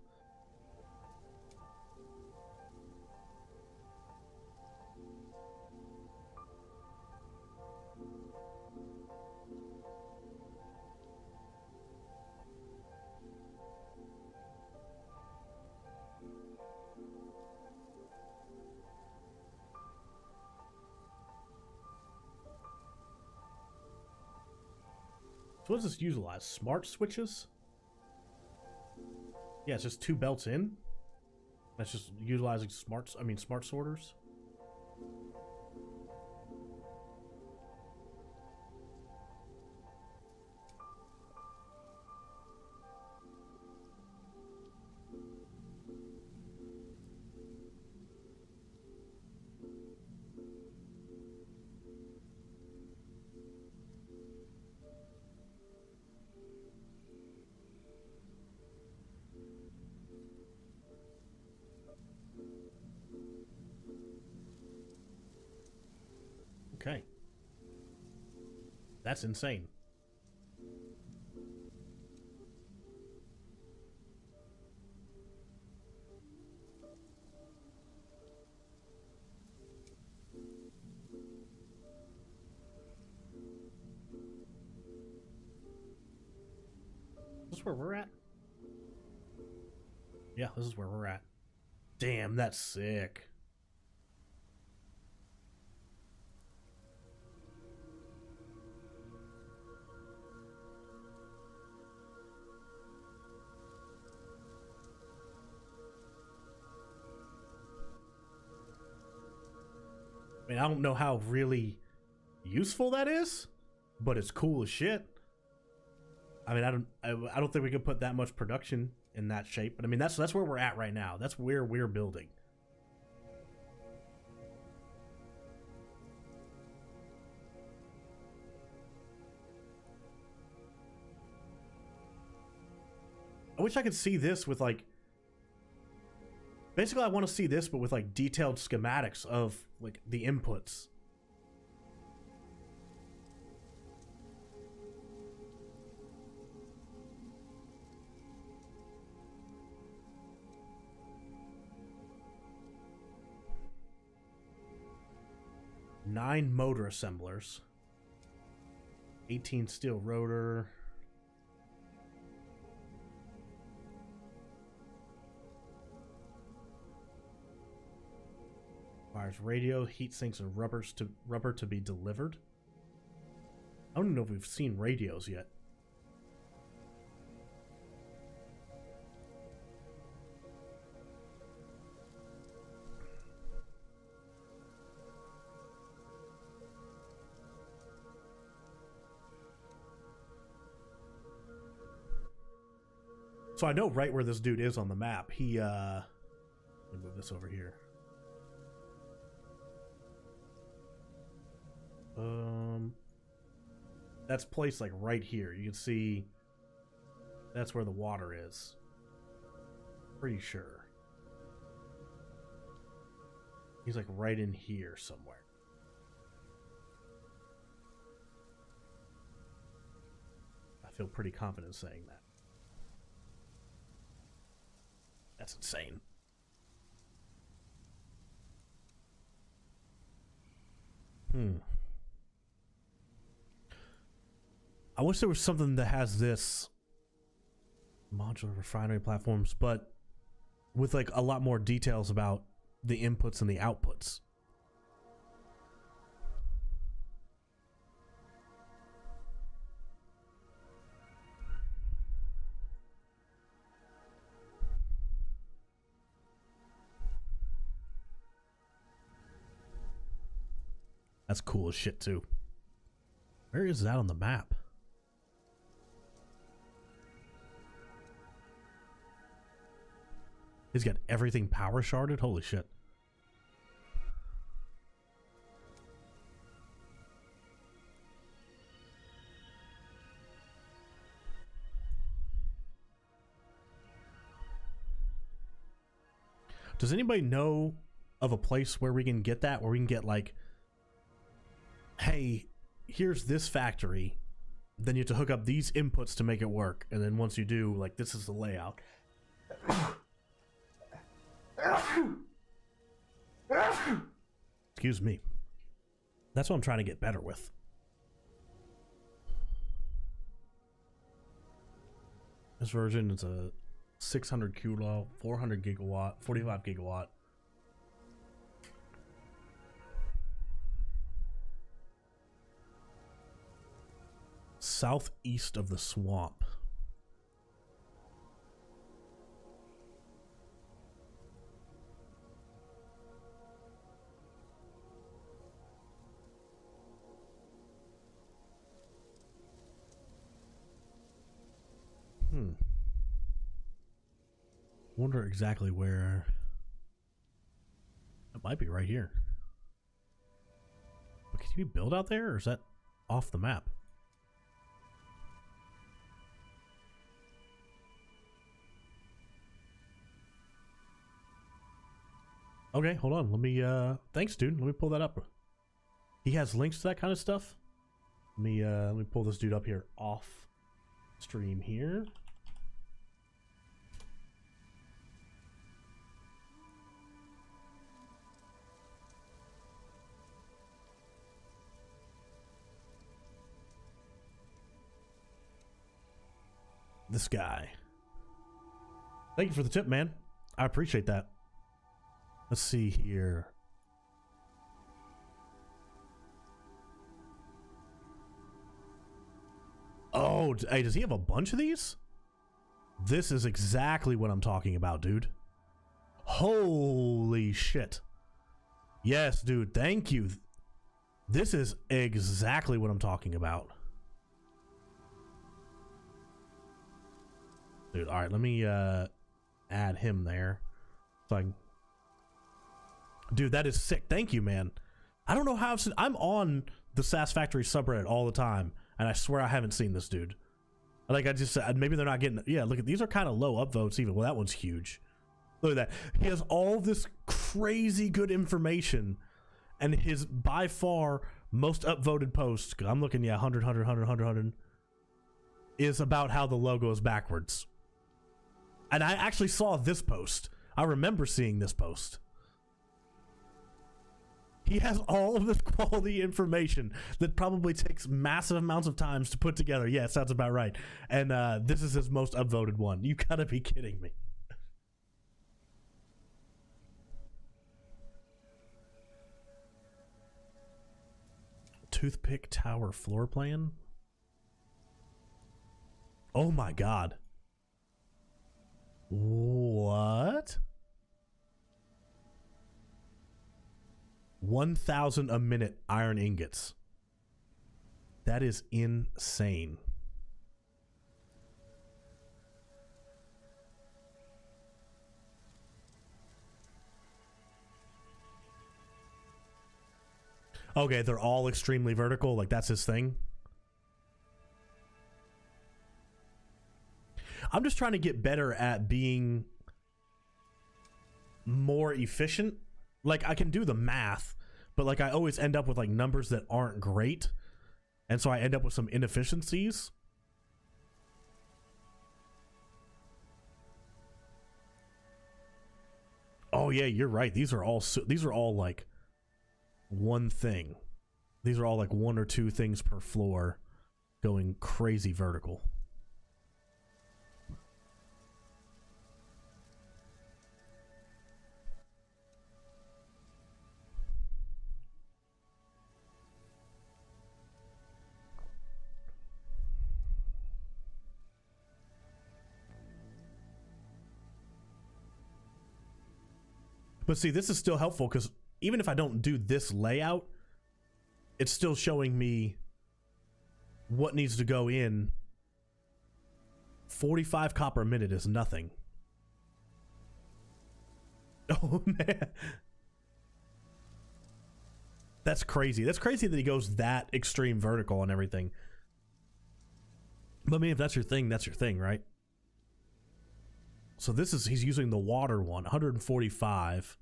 So what does this utilize? Smart switches? Yeah, it's just two belts in. That's just utilizing smart sorters. That's insane. Is this where we're at? Yeah, this is where we're at. Damn, that's sick. I mean, I don't know how really useful that is, but it's cool as shit. I mean, I don't think we could put that much production in that shape, but I mean, that's where we're at right now. That's where we're building. I wish I could see this with like, basically I want to see this, but with like detailed schematics of like the inputs. Nine motor assemblers, 18 steel rotor, requires radio, heat sinks, and rubber to be delivered. I don't know if we've seen radios yet. So I know right where this dude is on the map. He, let me move this over here. That's placed like right here. You can see that's where the water is. Pretty sure. He's like right in here somewhere. I feel pretty confident saying that. That's insane. I wish there was something that has this modular refinery platforms, but with like a lot more details about the inputs and the outputs. That's cool as shit too. Where is that on the map? He's got everything power sharded? Holy shit. Does anybody know of a place where we can get that? Where we can get like, hey, here's this factory. Then you have to hook up these inputs to make it work. And then once you do, like, this is the layout. Excuse me. That's what I'm trying to get better with. This version is a 600 kilo, 400 gigawatt, 45 gigawatt. Southeast of the swamp. Wonder exactly where. It might be right here. But can you build out there, or is that off the map? Okay, hold on. Let me thanks, dude. Let me pull that up. He has links to that kind of stuff. Let me pull this dude up here off stream here. This guy. Thank you for the tip, man. I appreciate that. Let's see here. Oh, hey, does he have a bunch of these? This is exactly what I'm talking about, dude. Holy shit. Yes, dude, thank you. This is exactly what I'm talking about. Dude, all right, let me add him there. So I can... Dude, that is sick. Thank you, man. I don't know how I'm on the SAS Factory subreddit all the time, and I swear I haven't seen this dude. Like, I just said, maybe they're not getting... Yeah, look at these are kind of low upvotes even. Well, that one's huge. Look at that. He has all this crazy good information, and his by far most upvoted post, because I'm looking, yeah, 100, is about how the logo is backwards. And I actually saw this post. I remember seeing this post. He has all of this quality information that probably takes massive amounts of time to put together. Yeah, it sounds about right. And this is his most upvoted one. You gotta be kidding me. Toothpick Tower floor plan? Oh my god. What? 1,000 a minute iron ingots. That is insane. Okay, they're all extremely vertical, like that's his thing. I'm just trying to get better at being more efficient. Like, I can do the math, but like I always end up with like numbers that aren't great, and so I end up with some inefficiencies. Oh yeah, you're right. These are all like one thing. These are all like one or two things per floor going crazy vertical. But see, this is still helpful because even if I don't do this layout, it's still showing me what needs to go in. 45 copper a minute is nothing. Oh, man. That's crazy. That's crazy that he goes that extreme vertical and everything. But I mean, if that's your thing, right? So this is, he's using the water one, 145.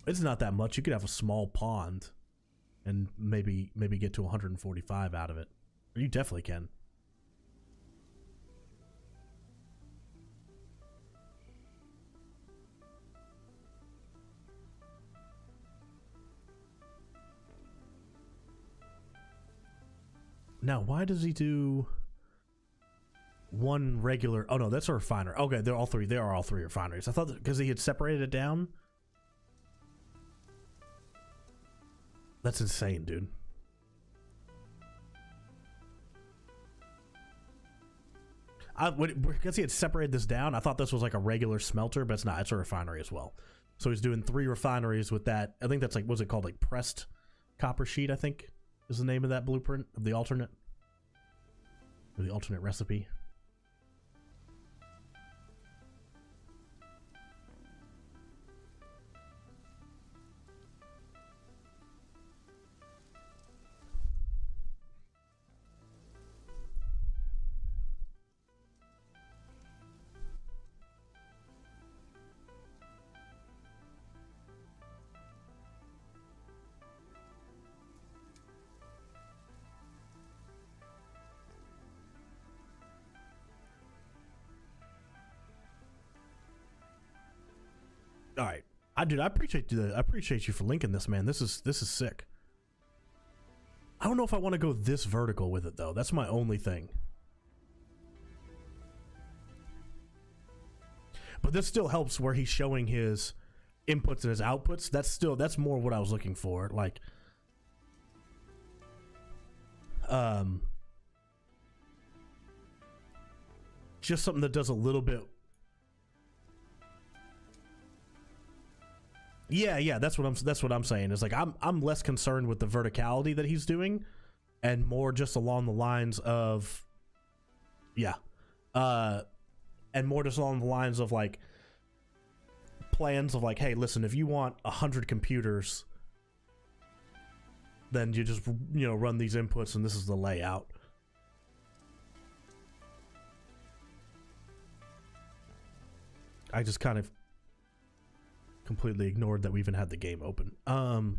It's not that much. You could have a small pond and maybe get to 145 out of it. Or you definitely can. Now, why does he do one regular? Oh no, that's a refinery. Okay, they're all three. They are all three refineries. I thought because he had separated it down. That's insane, dude. Because he had separated this down, I thought this was like a regular smelter, but it's not. It's a refinery as well. So he's doing 3 refineries with that. I think that's like, what's it called? Like pressed copper sheet, I think is the name of that blueprint of the alternate. Or the alternate recipe. All right, I appreciate you for linking this, man. This is sick. I don't know if I want to go this vertical with it though. That's my only thing. But this still helps where he's showing his inputs and his outputs. That's more what I was looking for. Like, just something that does a little bit. Yeah, that's what I'm saying. Is like I'm less concerned with the verticality that he's doing, and more just along the lines of, and more just along the lines of like plans of like, hey, listen, if you want 100 computers, then you just run these inputs, and this is the layout. I just kind of completely ignored that we even had the game open. All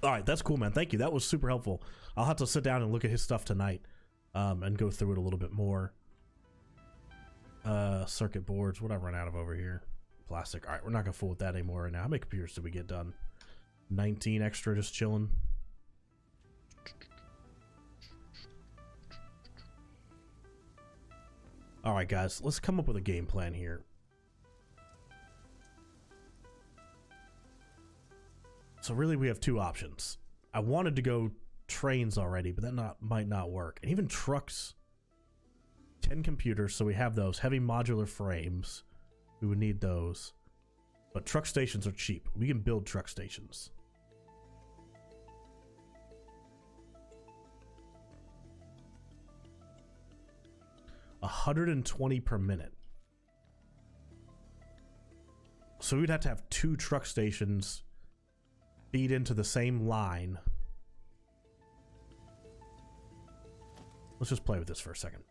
right, that's cool, man. Thank you. That was super helpful. I'll have to sit down and look at his stuff tonight, and go through it a little bit more. Circuit boards. What I run out of over here? Plastic. All right, we're not gonna fool with that anymore right now. How many computers did we get done? 19 extra, just chilling. All right, guys, let's come up with a game plan here. So really, we have two options. I wanted to go trains already, but that might not work. And even trucks. 10 computers, so we have those. Heavy modular frames. We would need those. But truck stations are cheap. We can build truck stations. $120 per minute. So we'd have to have 2 truck stations feed into the same line. Let's just play with this for a second.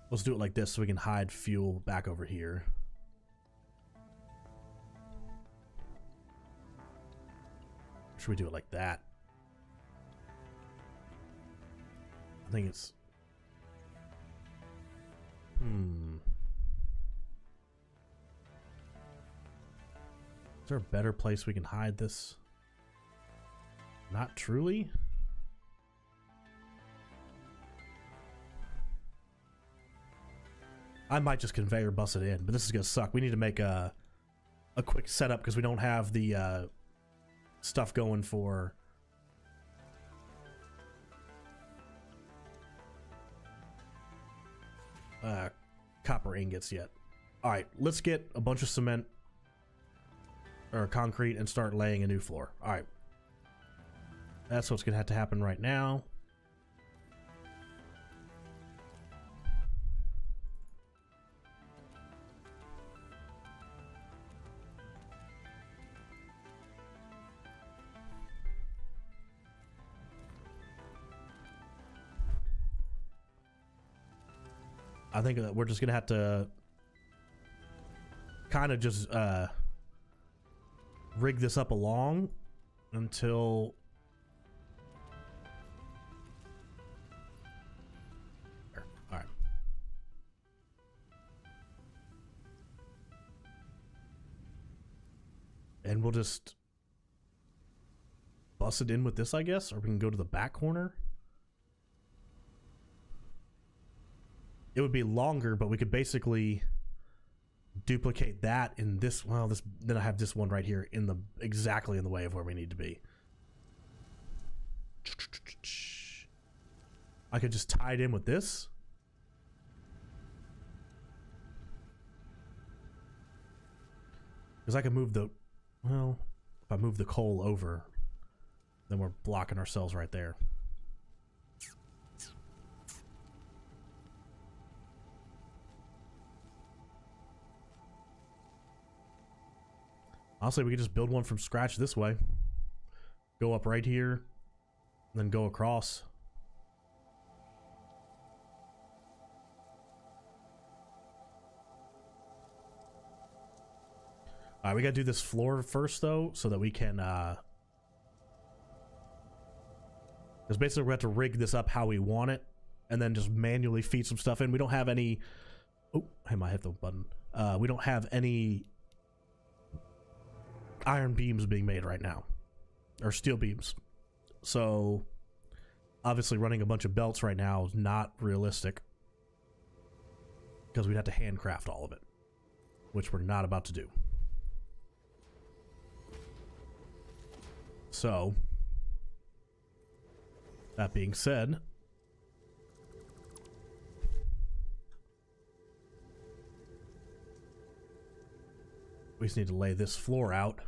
Let's do it like this so we can hide fuel back over here. Should we do it like that? I think it's... Is there a better place we can hide this? Not truly? I might just conveyor bus it in, but this is gonna suck. We need to make a quick setup because we don't have the stuff going for copper ingots yet. All right, let's get a bunch of cement or concrete and start laying a new floor. All right, that's what's gonna have to happen right now. I think that we're just gonna have to kind of just rig this up along until all right. And we'll just bust it in with this, I guess, or we can go to the back corner. It would be longer, but we could basically duplicate that in this. Well, this then I have this one right here in the exactly in the way of where we need to be. I could just tie it in with this. Because I could move the, well, if I move the coal over, then we're blocking ourselves right there. Honestly, we could just build one from scratch this way. Go up right here, then go across. All right, we gotta do this floor first though, so that we can because basically we have to rig this up how we want it and then just manually feed some stuff in. We don't have any, oh, I might hit the button. We don't have any iron beams being made right now, or steel beams. So obviously running a bunch of belts right now is not realistic because we'd have to handcraft all of it, which we're not about to do. So that being said, we just need to lay this floor out.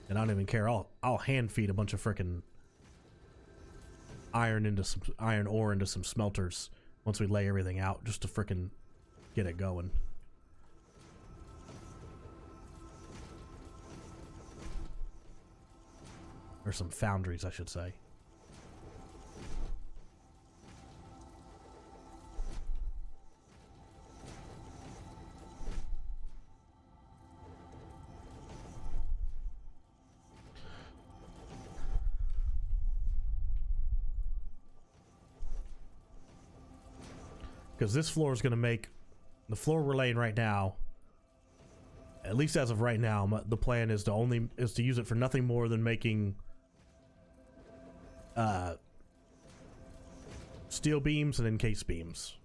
And I don't even care. I'll hand feed a bunch of frickin' iron ore into some smelters once we lay everything out, just to frickin' get it going. Or some foundries, I should say. Because this floor is going to make the floor we're laying right now, at least as of right now, the plan is to use it for nothing more than making steel beams and encased beams.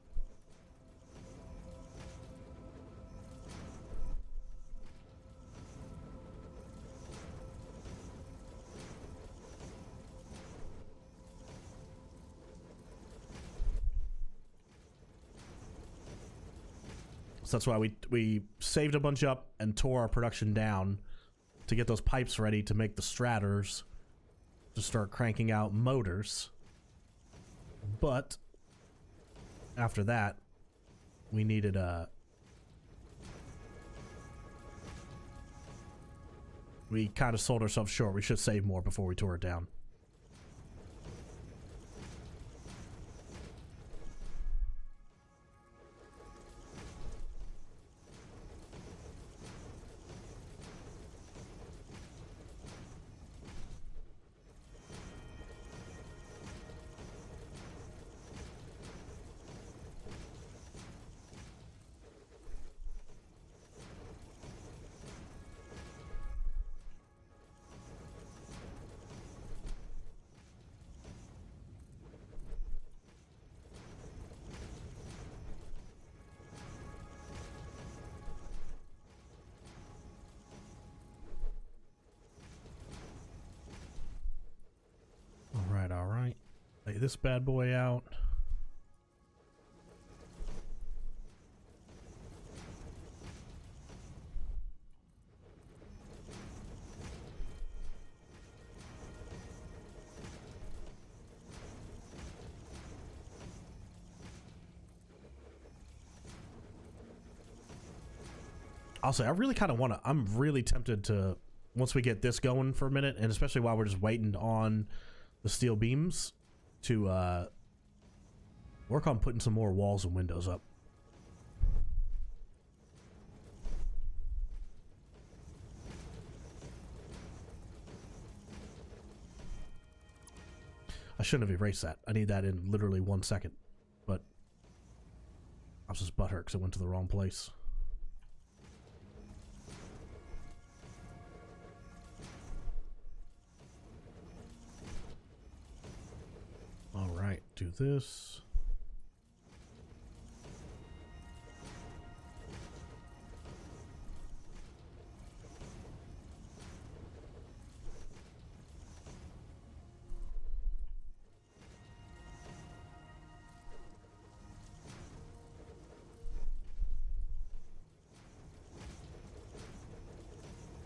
So that's why we saved a bunch up and tore our production down to get those pipes ready to make the straters to start cranking out motors. But after that, we needed we kind of sold ourselves short. We should save more before we tore it down. All right. Lay this bad boy out. I'll say I really kind of want to, I'm really tempted to, once we get this going for a minute, and especially while we're just waiting on the steel beams, to work on putting some more walls and windows up. I shouldn't have erased that. I need that in literally 1 second, but I was just butthurt because it went to the wrong place. All right, do this.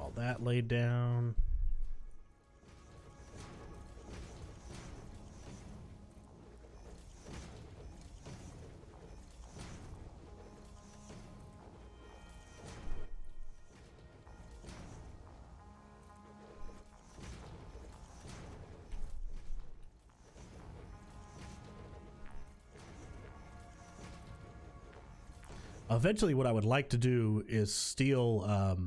All that laid down. Eventually, what I would like to do is steal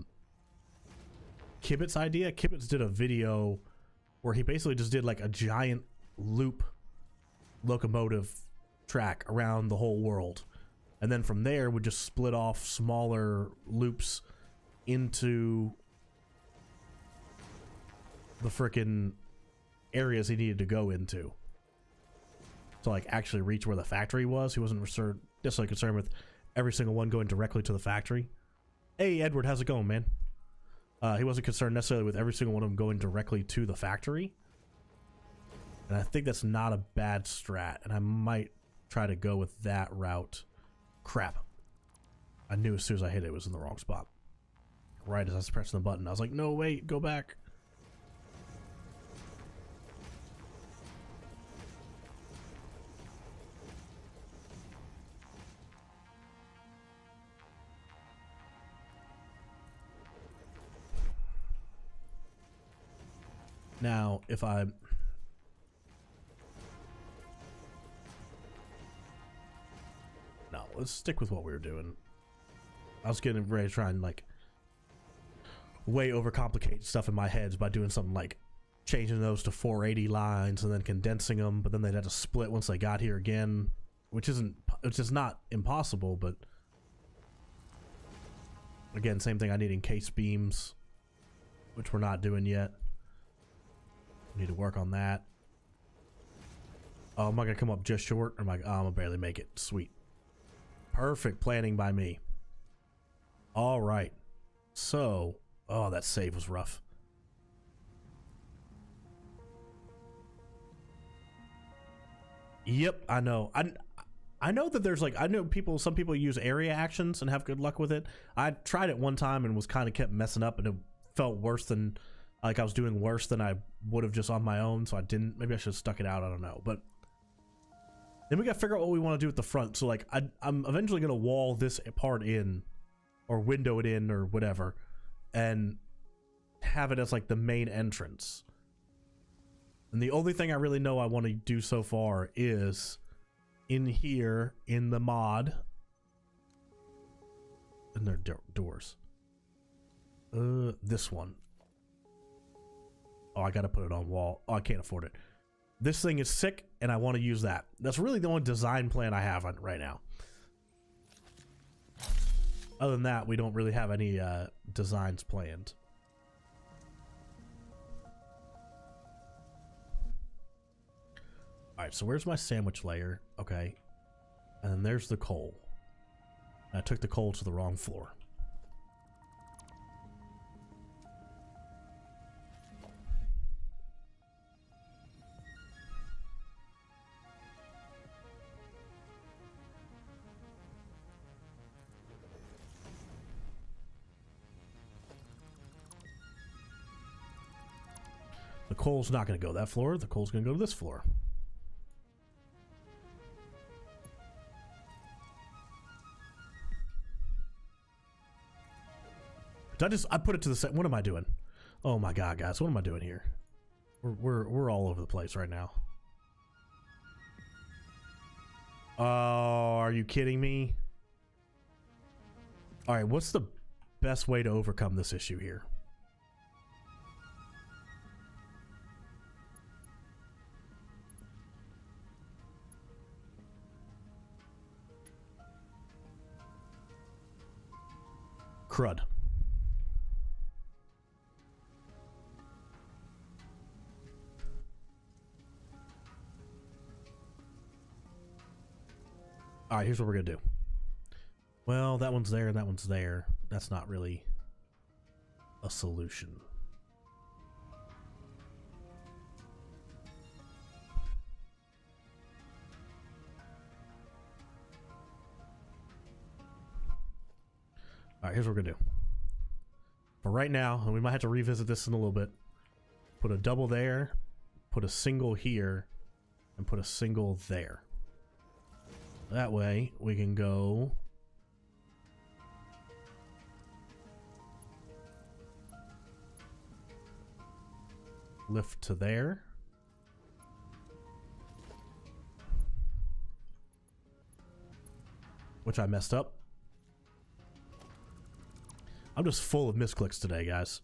Kibbit's idea. Kibbit's did a video where he basically just did like a giant loop locomotive track around the whole world, and then from there would just split off smaller loops into the frickin' areas he needed to go into to like actually reach where the factory was. He wasn't necessarily concerned with every single one going directly to the factory. Hey Edward, how's it going, man? He wasn't concerned necessarily with every single one of them going directly to the factory, and I think that's not a bad strat, and I might try to go with that route. Crap, I knew as soon as I hit it, it was in the wrong spot. Right as I was pressing the button, I was like, no, wait, go back. Now, if I... No, let's stick with what we were doing. I was getting ready to try and, like, way overcomplicate stuff in my head by doing something like changing those to 480 lines and then condensing them, but then they'd have to split once they got here again, which is not impossible, but... Again, same thing I need encased beams, which we're not doing yet. Need to work on that. Oh, am I gonna come up just short? Or am I? Oh, I'm gonna barely make it. Sweet. Perfect planning by me. All right. So, oh, that save was rough. Yep, I know. I know that there's like, I know some people use area actions and have good luck with it. I tried it one time and was kind of kept messing up, and it felt worse than, like I was doing worse than I would have just on my own, so I didn't. Maybe I should have stuck it out, I don't know. But then we got to figure out what we want to do at the front. So like I'm eventually going to wall this part in, or window it in, or whatever, and have it as like the main entrance. And the only thing I really know I want to do so far is in here in the mod, and their doors. This one. Oh, I gotta put it on wall. Oh, I can't afford it. This thing is sick, and I want to use that. That's really the only design plan I have on right now. Other than that, we don't really have any designs planned. Alright, so where's my sandwich layer? Okay. And then there's the coal. I took the coal to the wrong floor. The coal's not going to go that floor. The coal's going to go to this floor. I put it to the side. What am I doing? Oh my god, guys, what am I doing here? We're all over the place right now. Oh, are you kidding me? All right, what's the best way to overcome this issue here? Crud. All right, here's what we're gonna do. Well, that one's there and that one's there. That's not really a solution. All right, here's what we're gonna do. For right now, and we might have to revisit this in a little bit, put a double there, put a single here, and put a single there. That way, we can go lift to there. Which I messed up. I'm just full of misclicks today, guys.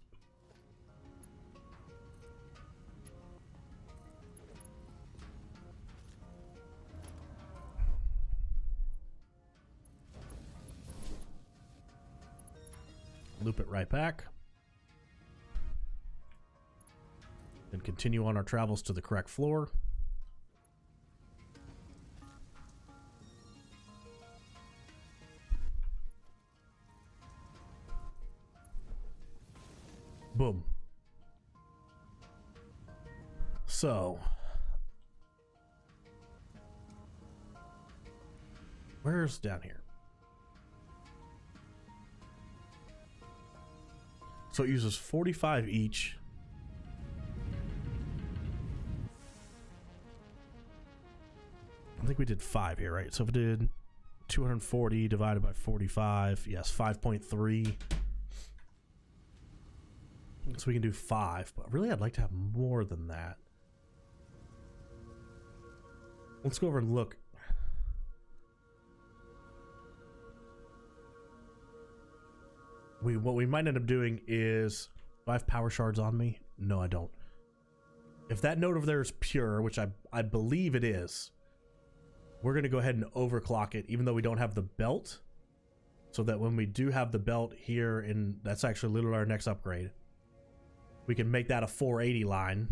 Loop it right back. And continue on our travels to the correct floor. Boom. So, where's down here? So it uses 45 each. I think we did 5 here, right? So if it did 240 divided by 45, yes, 5.3. So we can do 5, but really I'd like to have more than that. Let's go over and look. What we might end up doing is, do I have power shards on me? No, I don't. If that node over there is pure, which I believe it is, we're going to go ahead and overclock it, even though we don't have the belt, so that when we do have the belt here, and that's actually literally our next upgrade, we can make that a 480 line.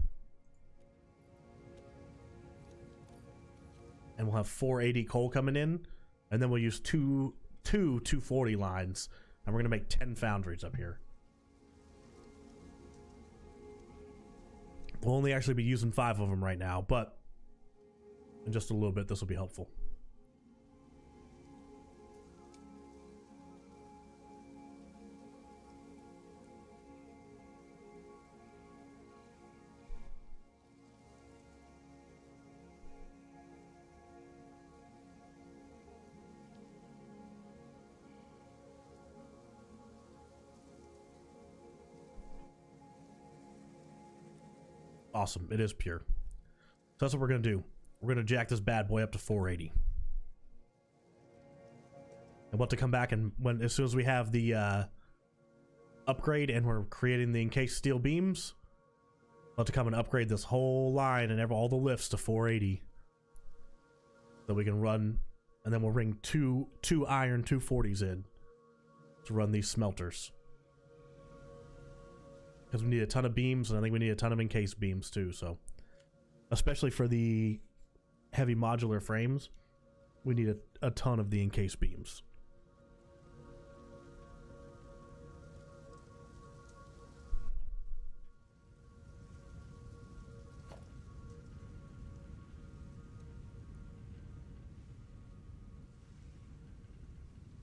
And we'll have 480 coal coming in, and then we'll use two 240 lines, and we're going to make 10 foundries up here. We'll only actually be using 5 of them right now, but in just a little bit, this will be helpful. Awesome, it is pure. So that's what we're gonna do. We're gonna jack this bad boy up to 480. And we'll have to come back, and as soon as we have the upgrade and we're creating the encased steel beams, we'll have to come and upgrade this whole line and all the lifts to 480. So we can run, and then we'll bring two iron 240s in to run these smelters. Because we need a ton of beams, and I think we need a ton of encased beams too, so especially for the heavy modular frames, we need a ton of the encased beams.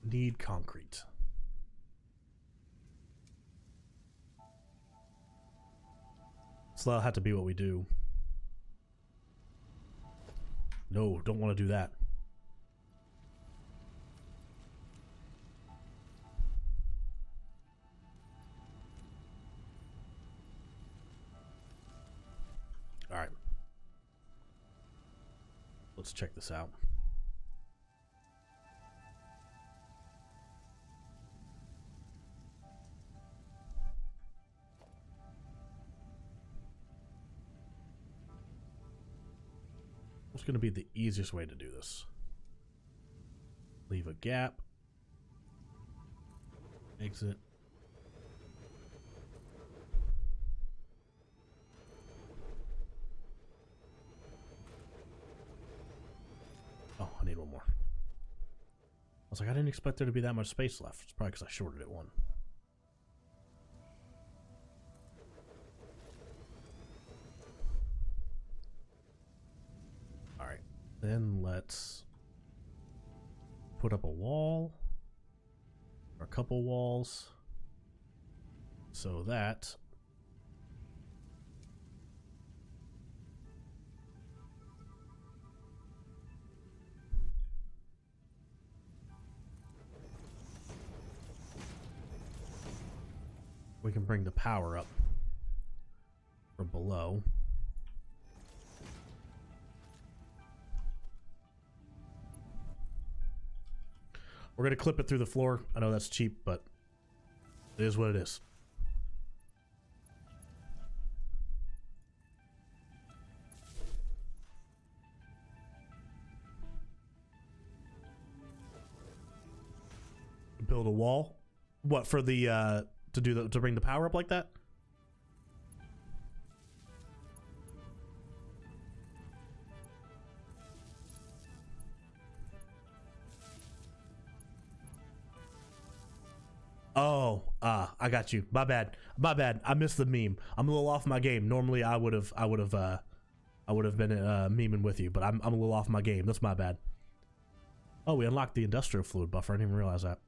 Need concrete. So that'll have to be what we do. No, don't want to do that. All right. Let's check this out. What's going to be the easiest way to do this? Leave a gap. Exit. Oh, I need one more. I was like, I didn't expect there to be that much space left. It's probably because I shorted it one. Then let's put up a wall, or a couple walls, so that we can bring the power up from below. We're going to clip it through the floor. I know that's cheap, but It is what it is. Build a wall? What, for the to bring the power up like that? Oh, I got you. My bad. My bad. I missed the meme. I'm a little off my game. Normally I would have been memeing with you, but I'm a little off my game. That's my bad. Oh, we unlocked the industrial fluid buffer. I didn't even realize that.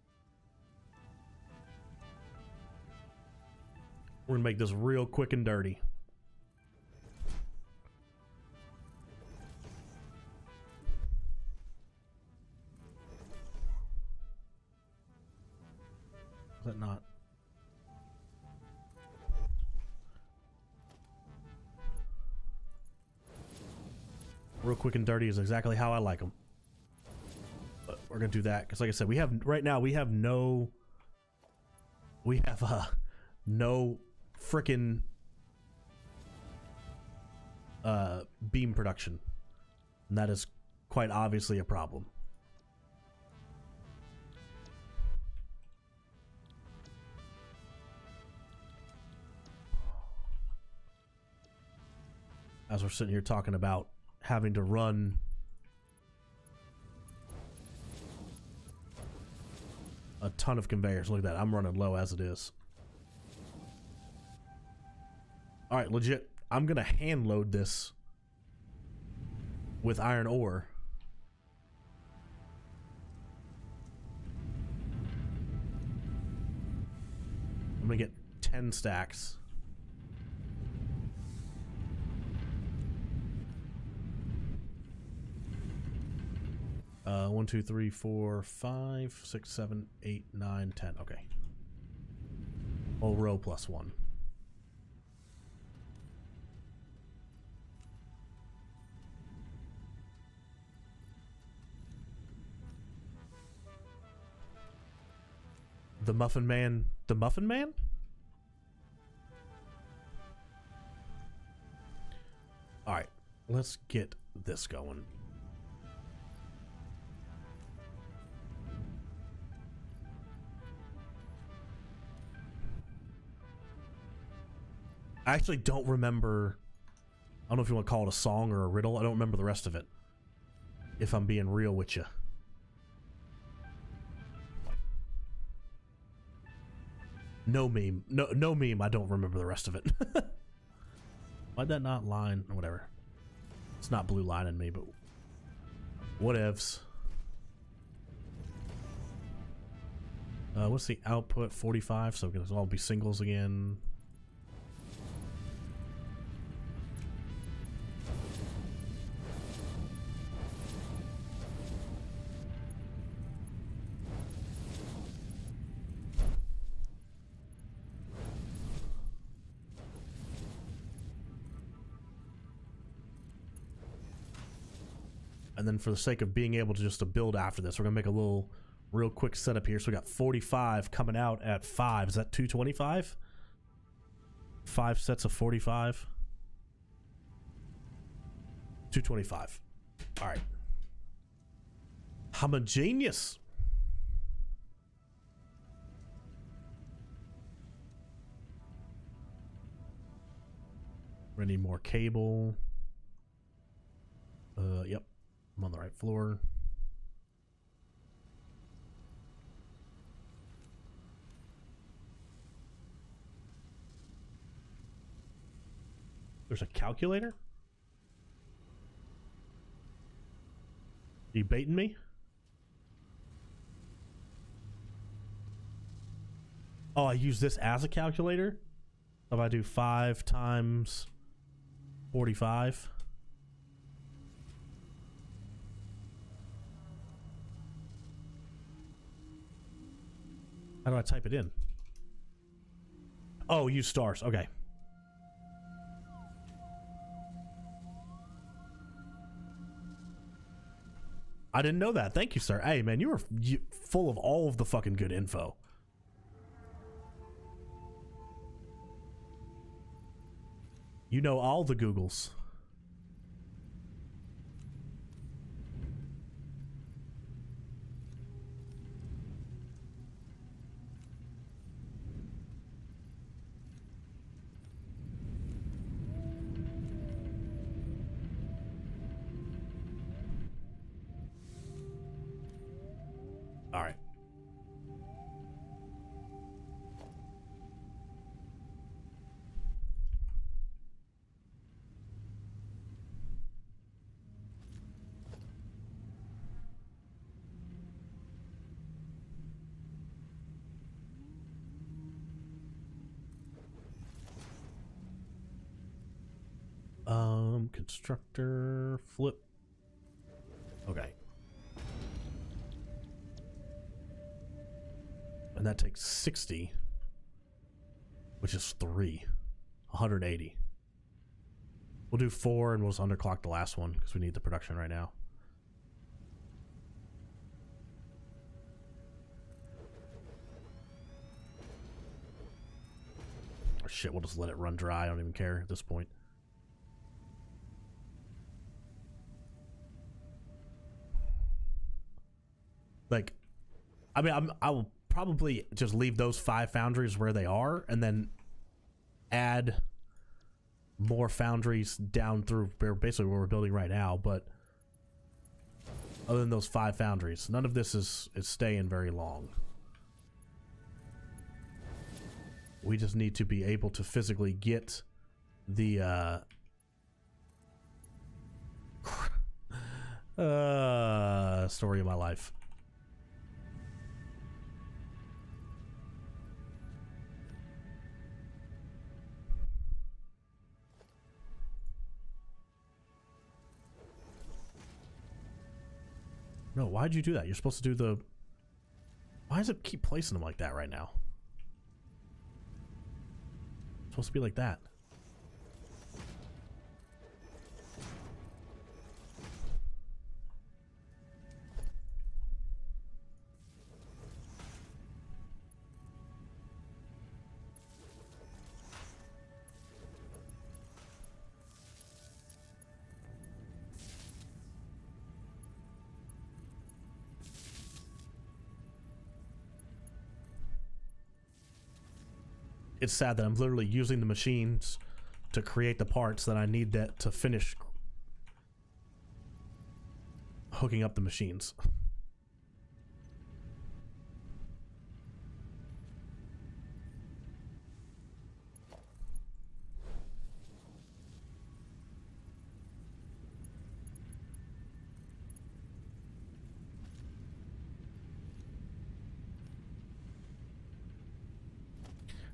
We're gonna make this real quick and dirty. Is that not? Real quick and dirty is exactly how I like them. But we're gonna do that because, like I said, we have right now no frickin' beam production, and that is quite obviously a problem. As we're sitting here talking about having to run a ton of conveyors. Look at that. I'm running low as it is. All right, legit. I'm going to hand load this with iron ore. I'm going to get 10 stacks. One, two, three, four, 5, 6, 7, 8, 9, 10. Okay. Whole row plus 1. The Muffin Man. The Muffin Man? Alright. Let's get this going. I actually don't remember. I don't know if you want to call it a song or a riddle. I don't remember the rest of it, if I'm being real with you. No meme. No meme. I don't remember the rest of it. Why'd that not line? Whatever. It's not blue lining me, but whatevs. What's the output? 45. So it's all be singles again. And then for the sake of being able to just to build after this, we're going to make a little real quick setup here. So we got 45 coming out at 5. Is that 225? 5 sets of 45. 225. All right. Homogeneous. We need more cable. Yep. I'm on the right floor. There's a calculator? Are you baiting me? Oh, I use this as a calculator? If I do 5 times 45. How do I type it in? Oh, use stars. Okay. I didn't know that. Thank you, sir. Hey, man, you were full of all of the fucking good info. You know all the Googles. All right. Constructor flip. Okay. And that takes 60, which is 180. We'll do 4 and we'll just underclock the last one because we need the production right now. Oh, shit, we'll just let it run dry. I don't even care at this point. Like, I mean, I will probably just leave those 5 foundries where they are and then add more foundries down through basically where we're building right now. But other than those 5 foundries, none of this is staying very long. We just need to be able to physically get the story of my life. No, why'd you do that? You're supposed to do the... Why does it keep placing them like that right now? It's supposed to be like that. It's sad that I'm literally using the machines to create the parts that I need that to finish hooking up the machines.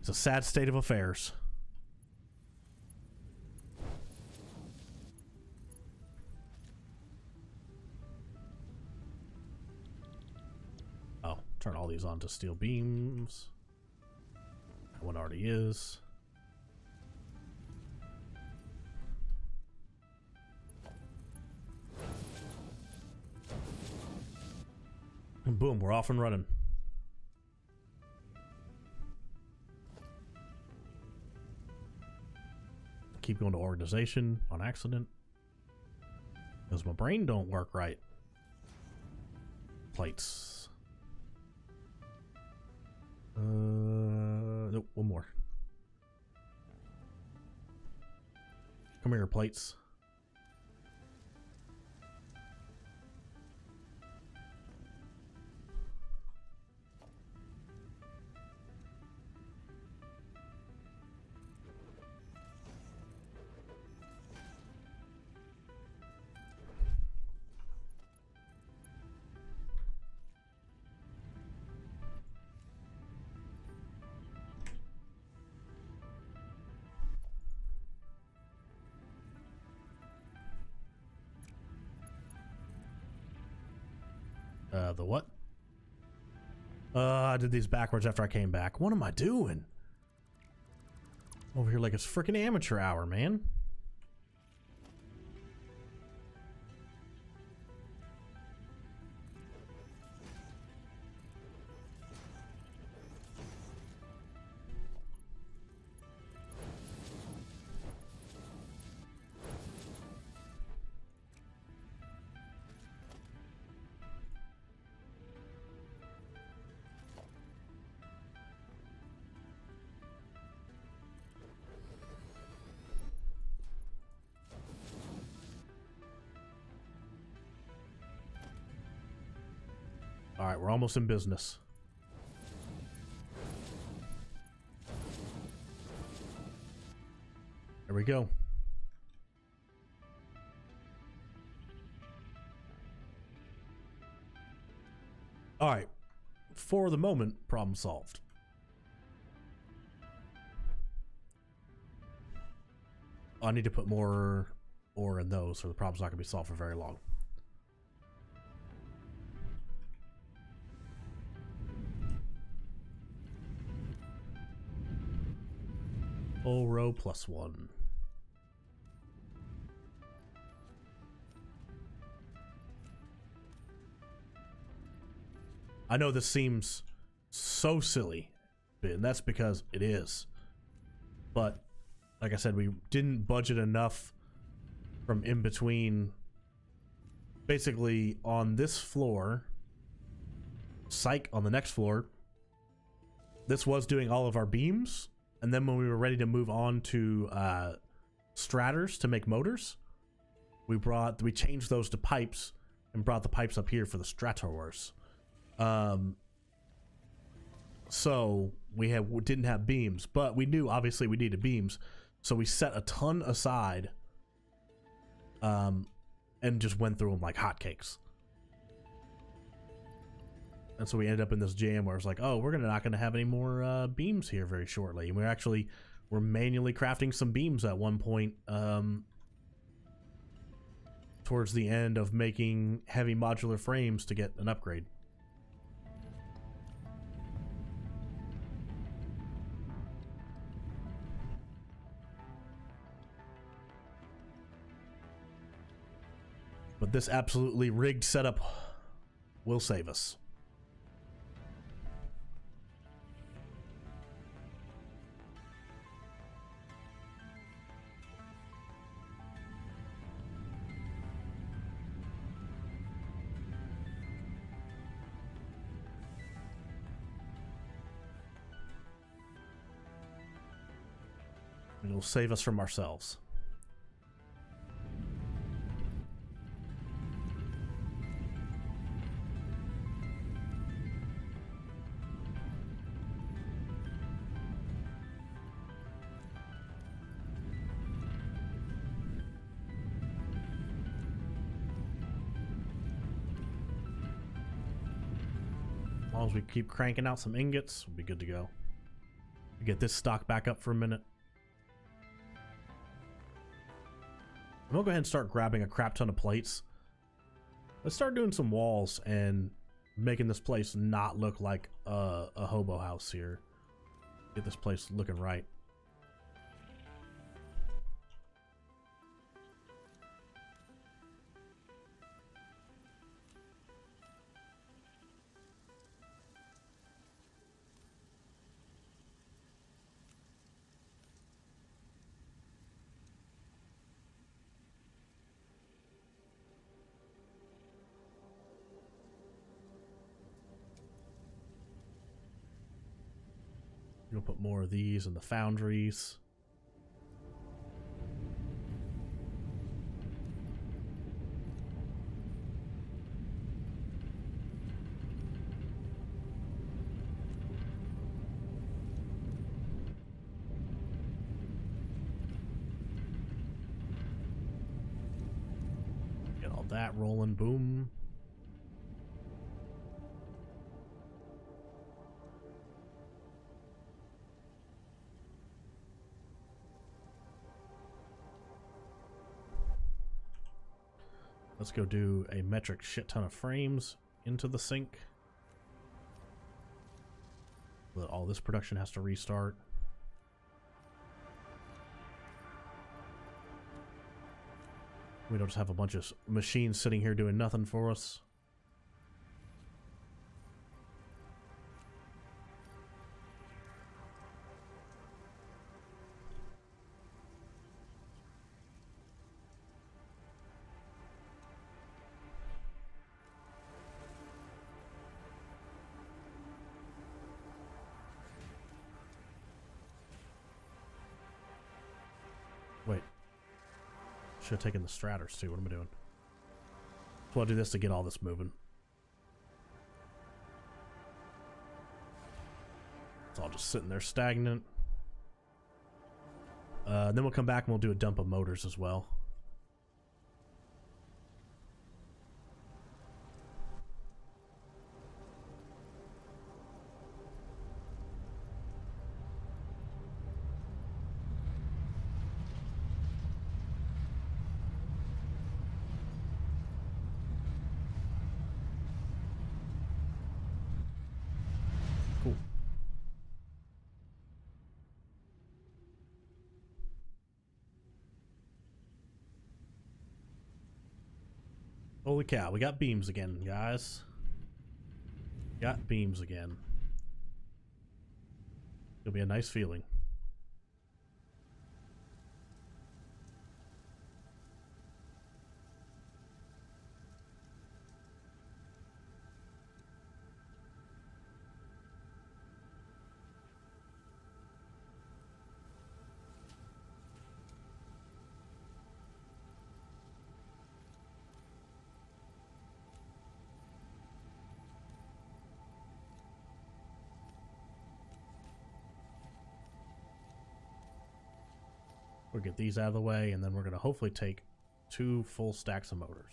It's a sad state of affairs. Oh, turn all these on to steel beams. That one already is. And boom, we're off and running. Keep going to organization on accident because my brain don't work right. Plates. Nope, one more. Come here, plates. The what? I did these backwards after I came back. What am I doing? Over here like it's freaking amateur hour, man. right, we're almost in business. There we go. All right. For the moment, problem solved. I need to put more ore in those, or the problem's not going to be solved for very long. Full row +1. I know this seems so silly, and that's because it is. But, like I said, we didn't budget enough from in between. Basically, on this floor, psych, on the next floor, this was doing all of our beams. And then when we were ready to move on to straters to make motors, we changed those to pipes and brought the pipes up here for the strators. So we didn't have beams, but we knew obviously we needed beams, so we set a ton aside, and just went through them like hotcakes. And so we ended up in this jam where it's like, oh, we're not gonna have any more beams here very shortly. And we're manually crafting some beams at one point, towards the end of making heavy modular frames to get an upgrade. But this absolutely rigged setup will save us. It'll save us from ourselves. As long as we keep cranking out some ingots, we'll be good to go. Get this stock back up for a minute. I'm gonna go ahead and start grabbing a crap ton of plates. Let's start doing some walls and making this place not look like a hobo house here. Get this place looking right. We'll put more of these in the foundries. Get all that rolling, boom. Let's go do a metric shit ton of frames into the sink. But all this production has to restart. We don't just have a bunch of machines sitting here doing nothing for us. Wait. Should have taken the straters too. What am I doing? So I'll do this to get all this moving. It's all just sitting there stagnant. Then we'll come back and we'll do a dump of motors as well. Cool. Holy cow, we got beams again, guys. Got beams again. It'll be a nice feeling. We'll get these out of the way, and then we're going to hopefully take 2 full stacks of motors.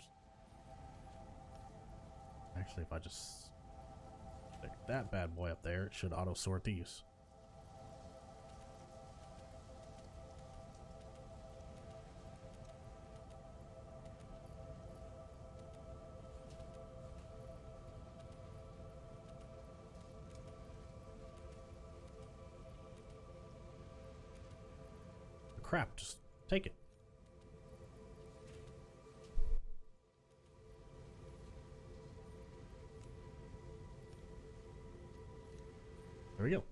Actually, if I just stick that bad boy up there, it should auto-sort these. Crap, just take it. There we go.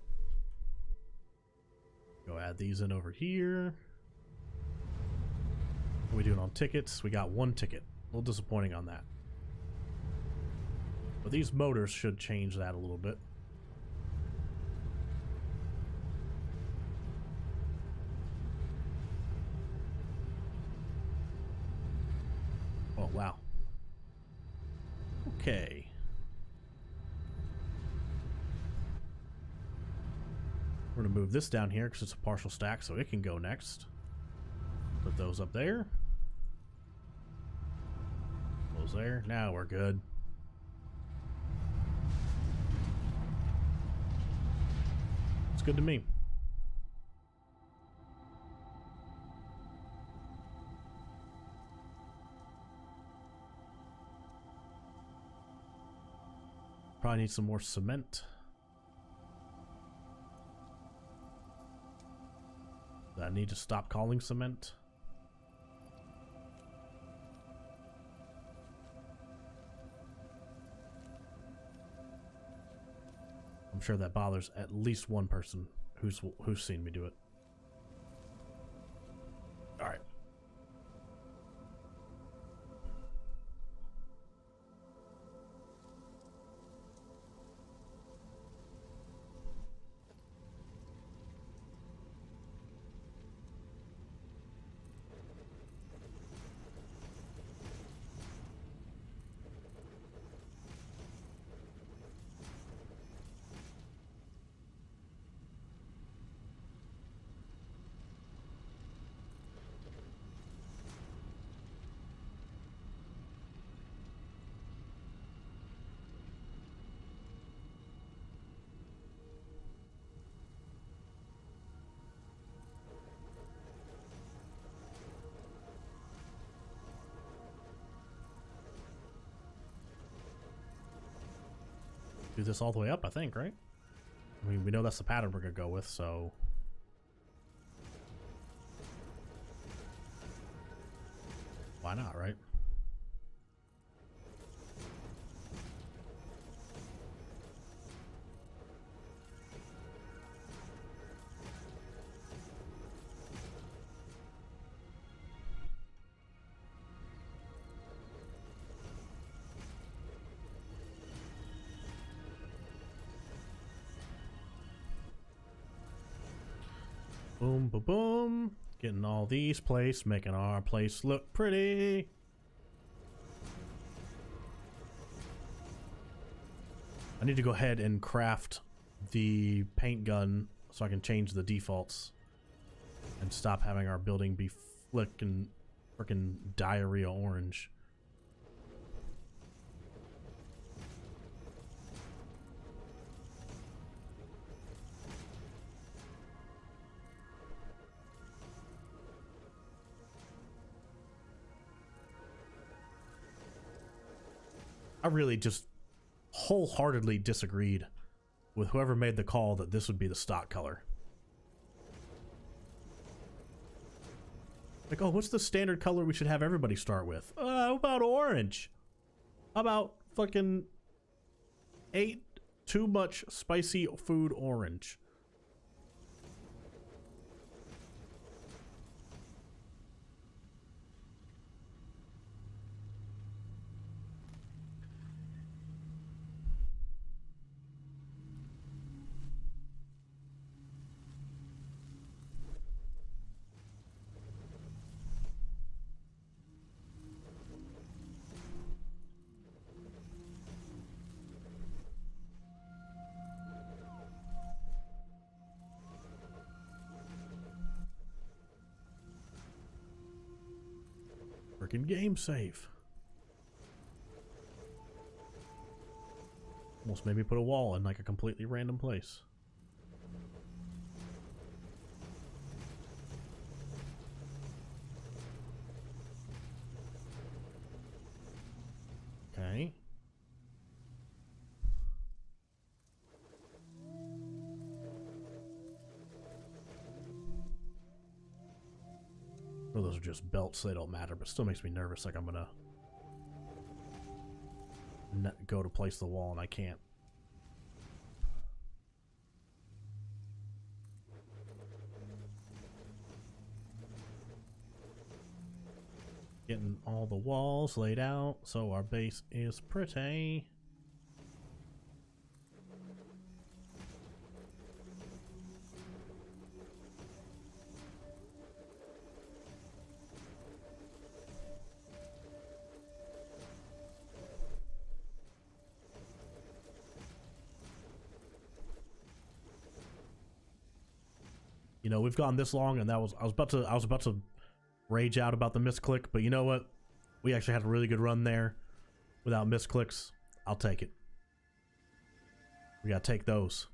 Go add these in over here. What are we doing on tickets? We got 1 ticket. A little disappointing on that. But these motors should change that a little bit. Oh, wow. Okay. We're going to move this down here because it's a partial stack, so it can go next. Put those up there. Those there. Now we're good. It's good to me. Probably need some more cement. I need to stop calling cement. I'm sure that bothers at least one person who's seen me do it. All right. Do this all the way up, I think, right? I mean, we know that's the pattern we're gonna go with, so why not, right? Boom, boom, boom. Getting all these placed, making our place look pretty. I need to go ahead and craft the paint gun so I can change the defaults and stop having our building be frickin' diarrhea orange. I really just wholeheartedly disagreed with whoever made the call that this would be the stock color. Like, oh, what's the standard color we should have everybody start with? How about orange? How about fucking ate too much spicy food orange? Freaking game save. Almost made me put a wall in like a completely random place. Okay. Well, those are just belts, so they don't matter, but still makes me nervous, like I'm gonna go to place the wall and I can't. Getting all the walls laid out so our base is pretty. You know, we've gone this long, and that was I was about to rage out about the misclick, but you know what? We actually had a really good run there without misclicks. I'll take it. We gotta take those.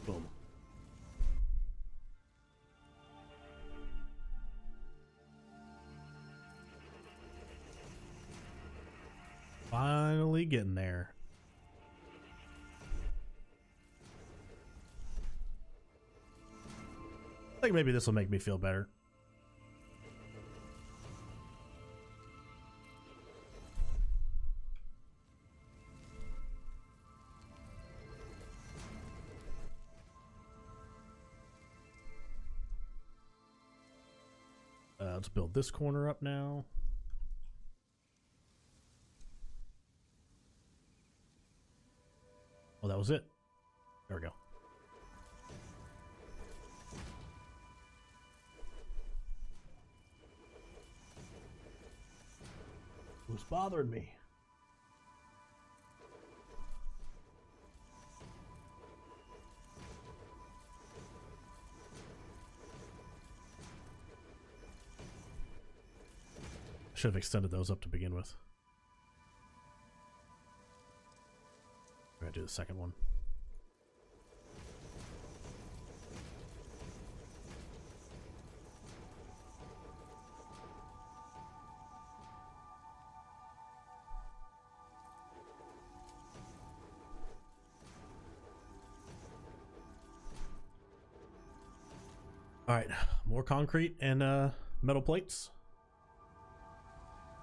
Boom. Finally getting there. I think maybe this will make me feel better. Let's build this corner up now. Oh, that was it. There we go. Who's bothering me? Should have extended those up to begin with. We're gonna do the second one. All right, more concrete and metal plates.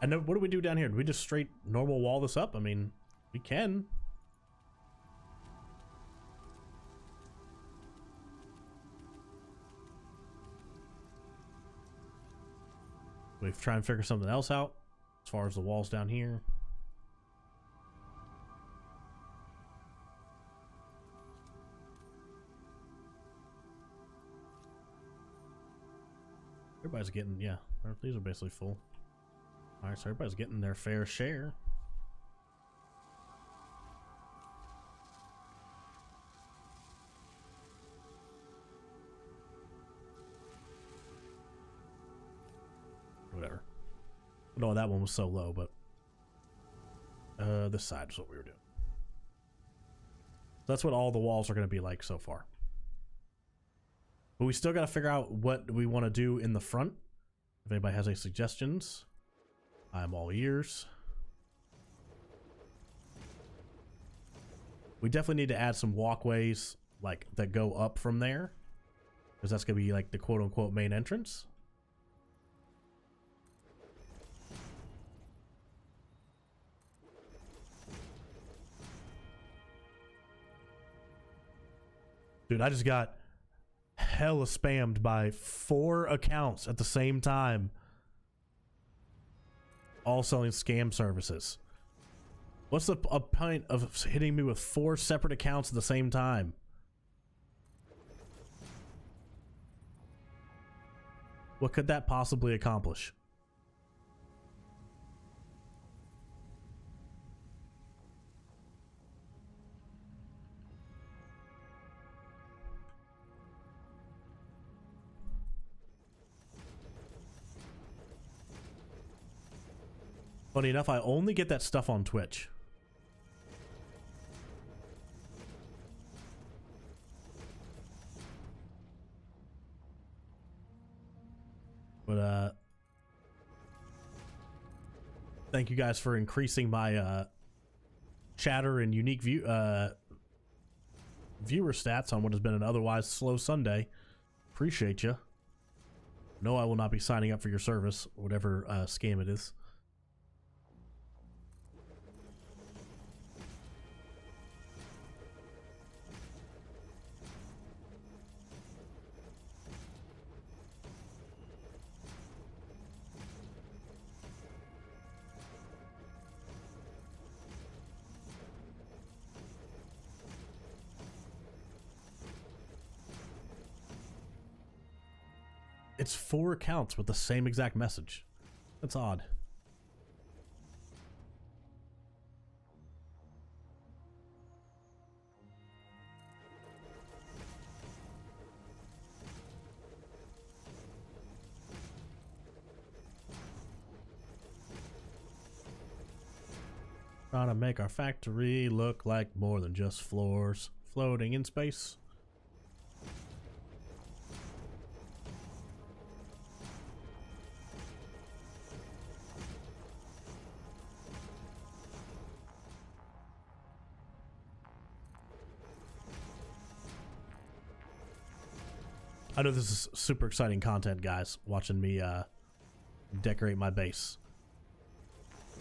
And then what do we do down here? Do we just straight normal wall this up? I mean, we can. We try and figure something else out as far as the walls down here. Everybody's getting, yeah, these are basically full. All right, so everybody's getting their fair share. Whatever. No, that one was so low, but this side is what we were doing. That's what all the walls are going to be like so far. But we still got to figure out what we want to do in the front. If anybody has any suggestions, I'm all ears. We definitely need to add some walkways like that go up from there, because that's going to be like the quote-unquote main entrance. Dude, I just got hella spammed by 4 accounts at the same time, all selling scam services. What's a point of hitting me with 4 separate accounts at the same time? What could that possibly accomplish? Funny enough, I only get that stuff on Twitch. But thank you guys for increasing my chatter and unique viewer stats on what has been an otherwise slow Sunday. Appreciate you. No, I will not be signing up for your service, whatever scam it is. It's 4 accounts with the same exact message. That's odd. Trying to make our factory look like more than just floors floating in space. I know this is super exciting content, guys, watching me decorate my base.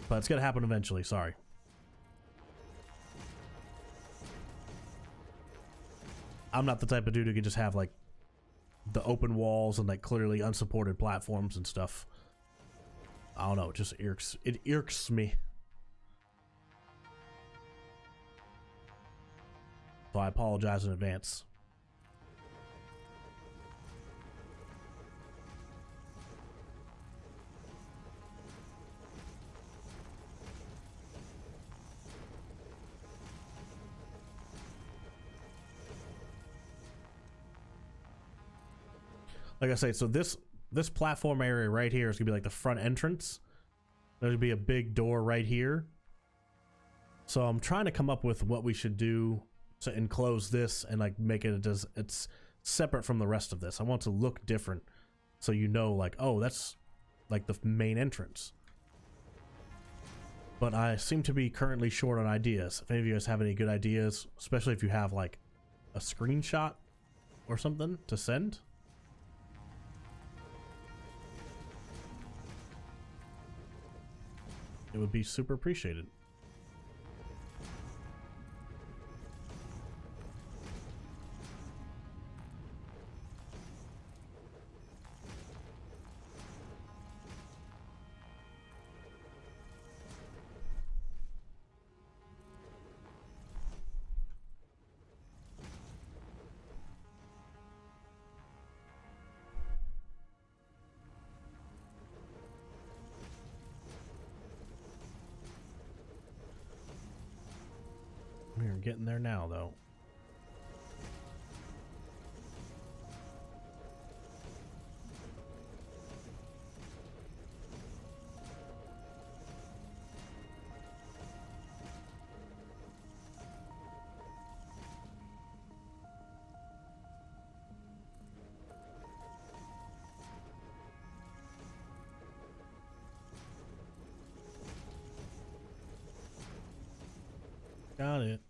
But it's going to happen eventually, sorry. I'm not the type of dude who can just have, like, the open walls and, like, clearly unsupported platforms and stuff. I don't know, it just irks me. So I apologize in advance. Like I say, so this platform area right here is gonna be like the front entrance. There's gonna be a big door right here. So I'm trying to come up with what we should do to enclose this and like make it it's separate from the rest of this. I want it to look different, so you know, like, oh, that's like the main entrance. But I seem to be currently short on ideas. If any of you guys have any good ideas, especially if you have like a screenshot or something to send. It would be super appreciated. getting there now, though. Got it.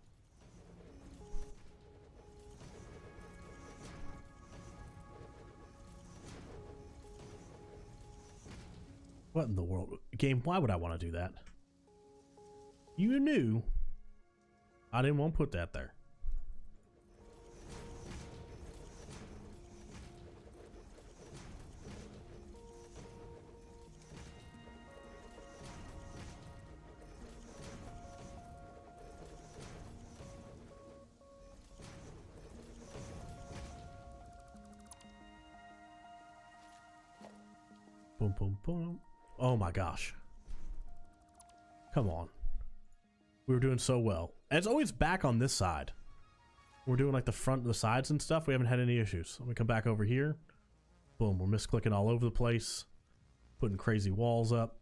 What in the world? Game, why would I want to do that? You knew I didn't want to put that there. Boom, boom, boom. Oh my gosh. Come on. We were doing so well. And it's always back on this side. We're doing like the front, the sides and stuff. We haven't had any issues. Let me come back over here. Boom, we're misclicking all over the place. Putting crazy walls up.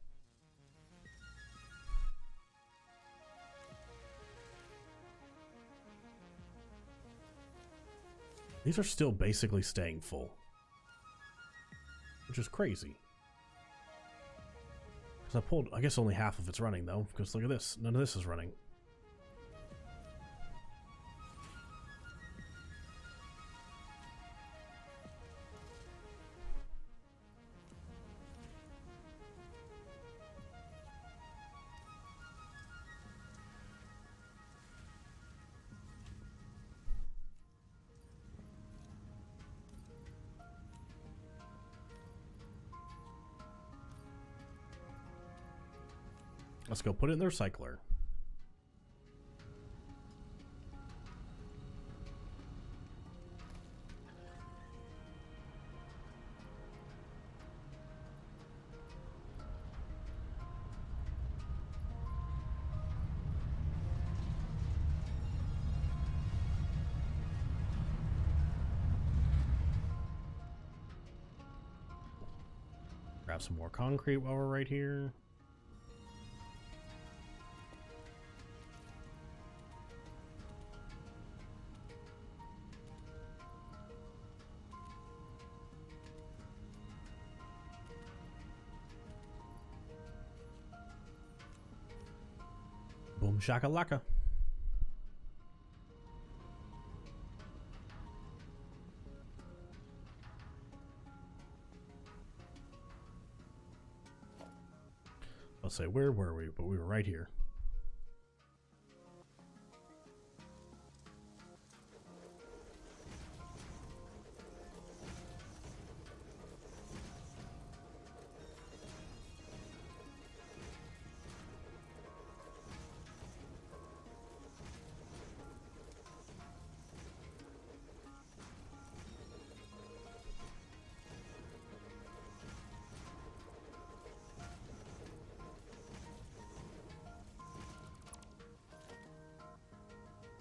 These are still basically staying full, which is crazy. Because I pulled, I guess only half of it's running though, because look at this, none of this is running. Let's go put it in the recycler. Grab some more concrete while we're right here. Boom shakalaka. Let's say, where were we? But we were right here.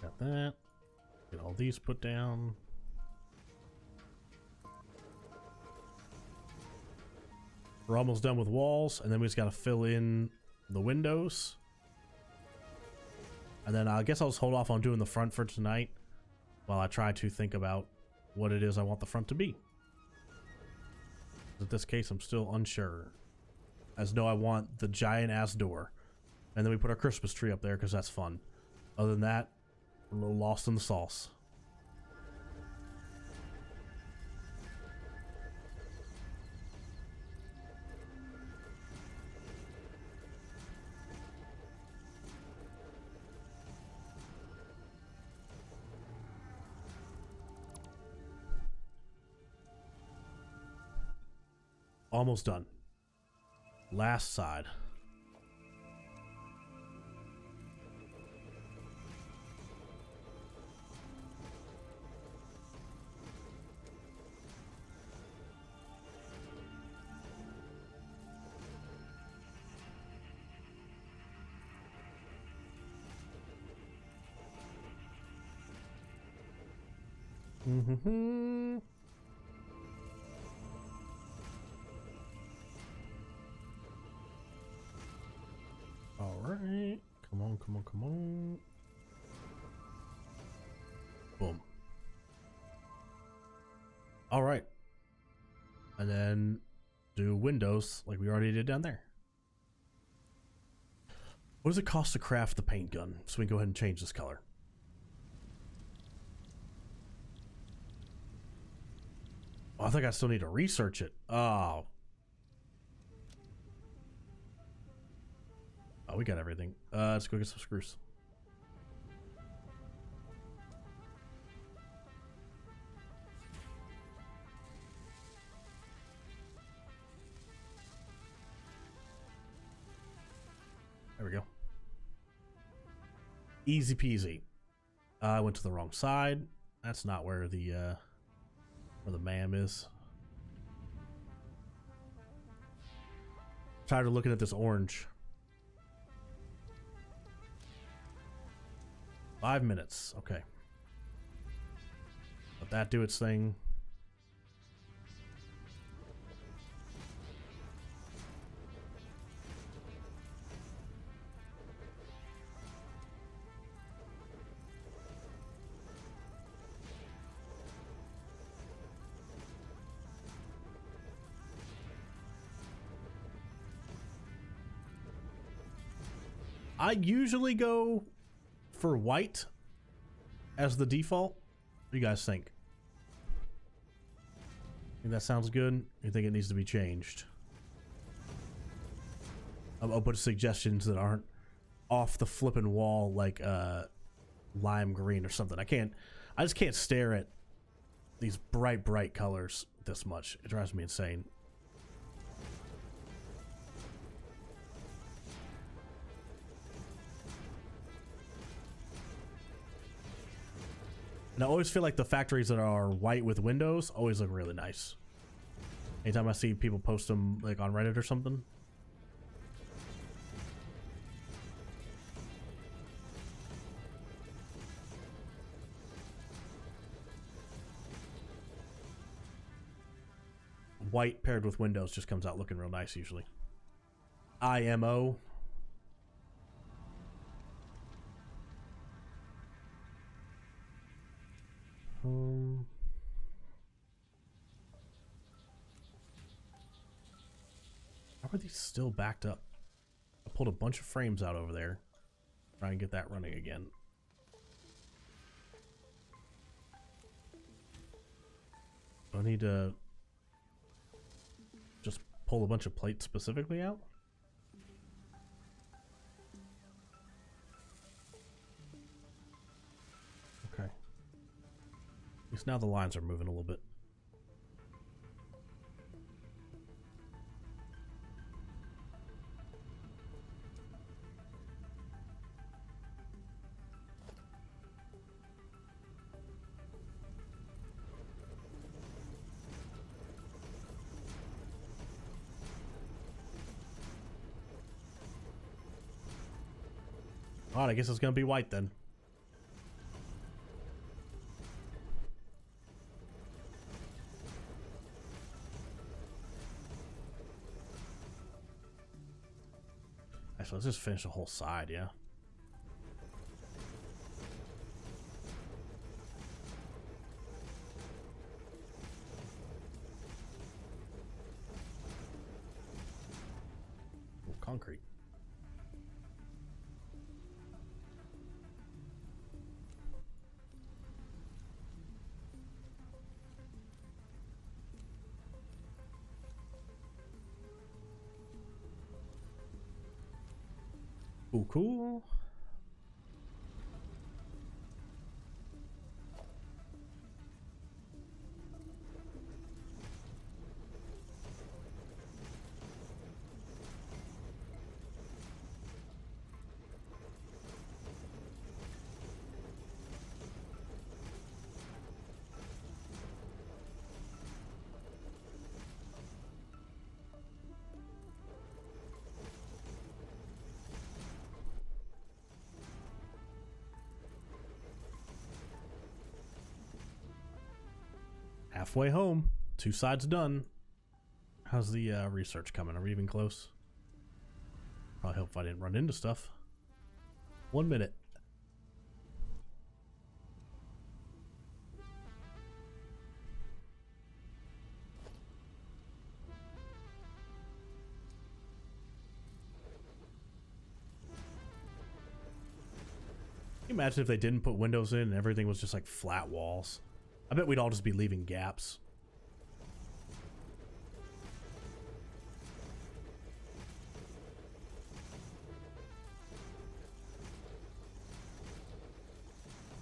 Got that. Get all these put down. We're almost done with walls, and then we just got to fill in the windows. And then I guess I'll just hold off on doing the front for tonight while I try to think about what it is I want the front to be. In this case, I'm still unsure. As though I want the giant ass door. And then we put our Christmas tree up there because that's fun. Other than that, we're a little lost in the sauce. Almost done. Last side. Mm-hmm. All right. Come on, come on, come on. Boom. All right. And then do windows like we already did down there. What does it cost to craft the paint gun? So we can go ahead and change this color. Oh, I think I still need to research it. Oh. Oh, we got everything. Let's go get some screws. There we go. Easy peasy. I went to the wrong side. That's not where the MAM is. Tired of looking at this orange. 5 minutes. Okay. Let that do its thing. I usually go for white as the default. What do you guys think? Think that sounds good? You think it needs to be changed? I'll put suggestions that aren't off the flipping wall like lime green or something. I just can't stare at these bright colors this much. It drives me insane. And I always feel like the factories that are white with windows always look really nice. Anytime I see people post them like on Reddit or something. White paired with windows just comes out looking real nice usually. IMO. How are these still backed up? I pulled a bunch of frames out over there. Try and get that running again. I need to just pull a bunch of plates specifically out. Okay. At least now the lines are moving a little bit. Alright, I guess it's gonna be white then. Actually, let's just finish the whole side, yeah. Oh, concrete. Ooh, cool. halfway home. 2 sides done. How's the research coming? Are we even close? Probably hope I didn't run into stuff. 1 minute. Can you imagine if they didn't put windows in and everything was just like flat walls? I bet we'd all just be leaving gaps.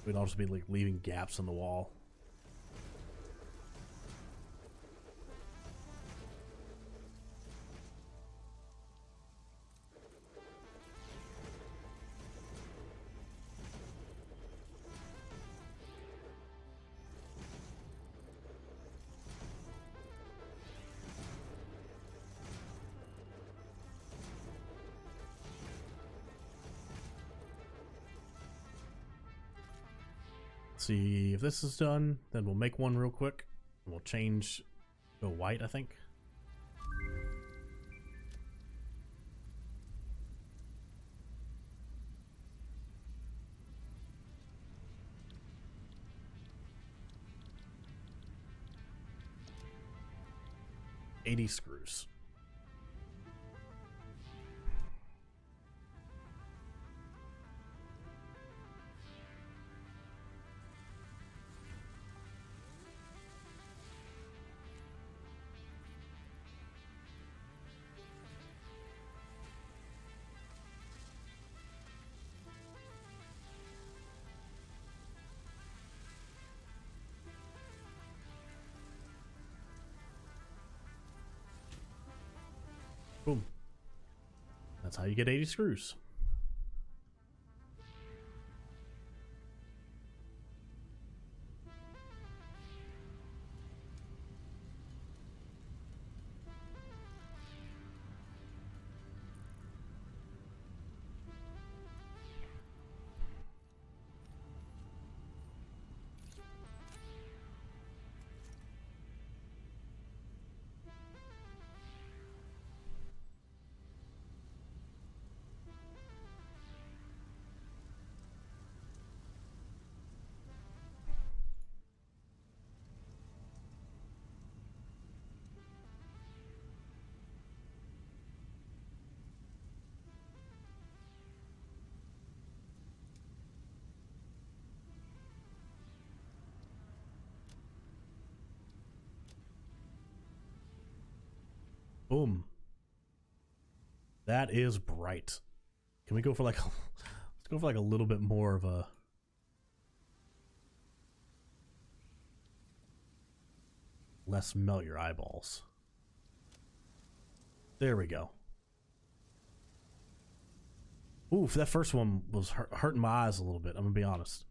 We'd all just be like leaving gaps in the wall. See if this is done, then we'll make one real quick. We'll change, go white, I think. $80 screws. Boom. That's how you get 80 screws. Boom. That is bright. Can we go for like let's go for like a little bit more of a less melt your eyeballs. There we go. Oof, that first one was hurting my eyes a little bit, I'm gonna be honest.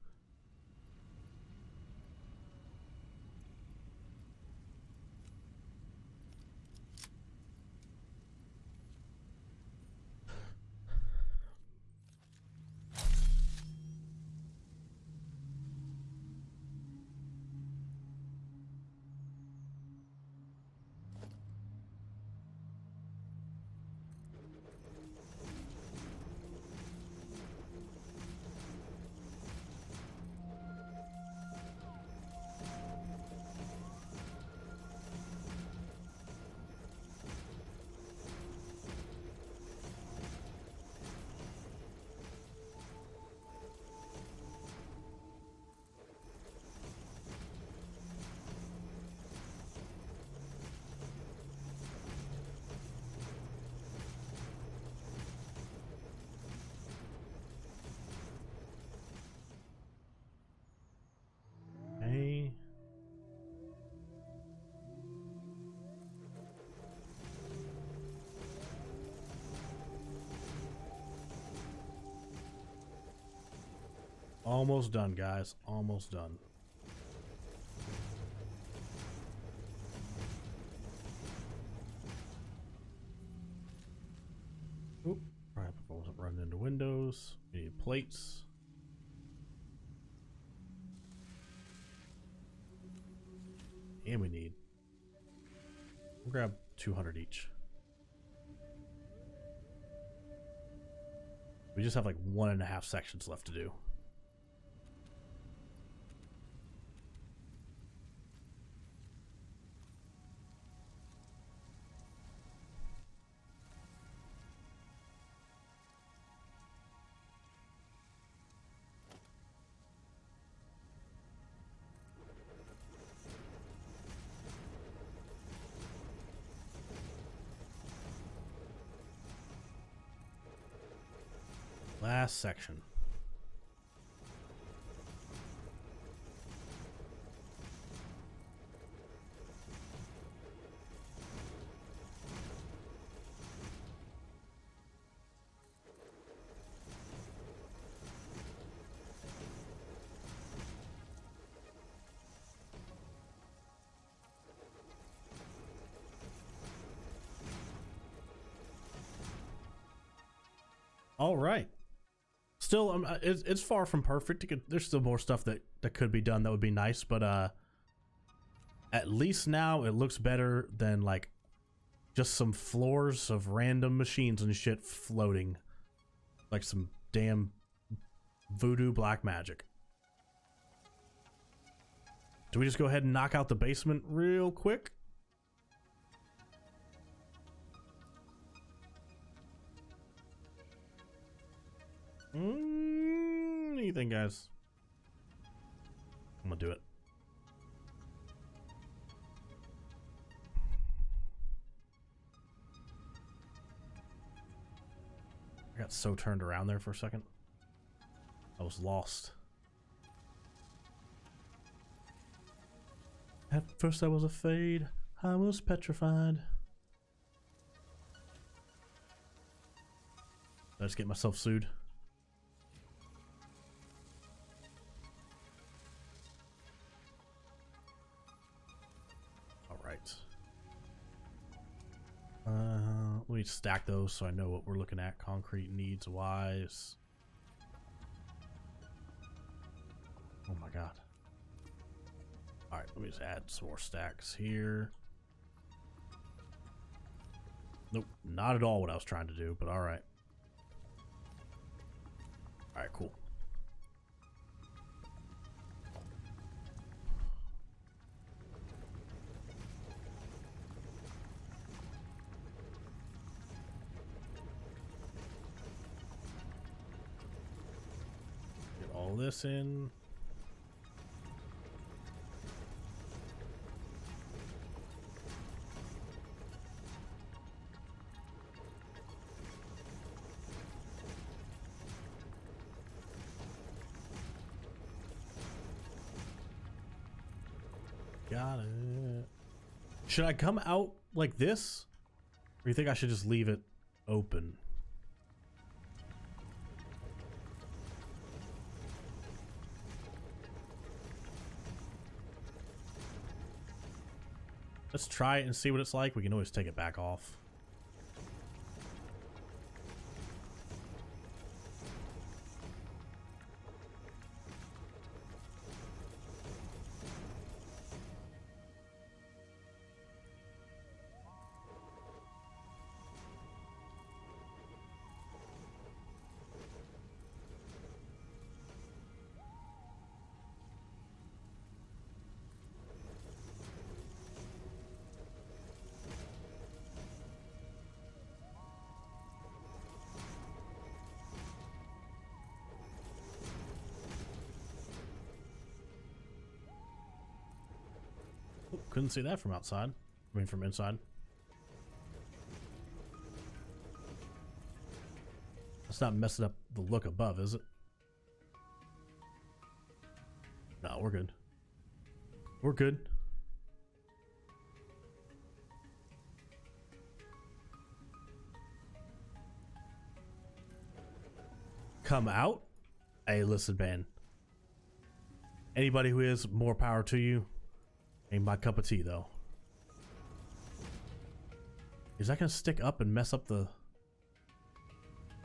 Okay. Almost done, guys. Almost done. Oop. Right, I wasn't running into windows. We need plates. And we need... We'll grab 200 each. We just have like 1.5 sections left to do. Last section. All right. Still, it's far from perfect. There's still more stuff that could be done that would be nice, but at least now it looks better than like just some floors of random machines and shit floating like some damn voodoo black magic. Do we just go ahead and knock out the basement real quick? What do you think, guys? I'm gonna do it. I got so turned around there for a second. I was lost. At first I was afraid. I was petrified. Did I just get myself sued? Let me stack those so I know what we're looking at concrete needs wise. Oh my god. Alright, let me just add some more stacks here. Nope, not at all what I was trying to do, but alright. Alright, cool. All this in. Got it. Should I come out like this? Or you think I should just leave it open? Let's try it and see what it's like. We can always take it back off. Oh, couldn't see that from outside. I mean, from inside. That's not messing up the look above, is it? No, we're good. We're good. Come out? Hey, listen, man. Anybody who has more power to you, ain't my cup of tea, though. Is that gonna stick up and mess up the...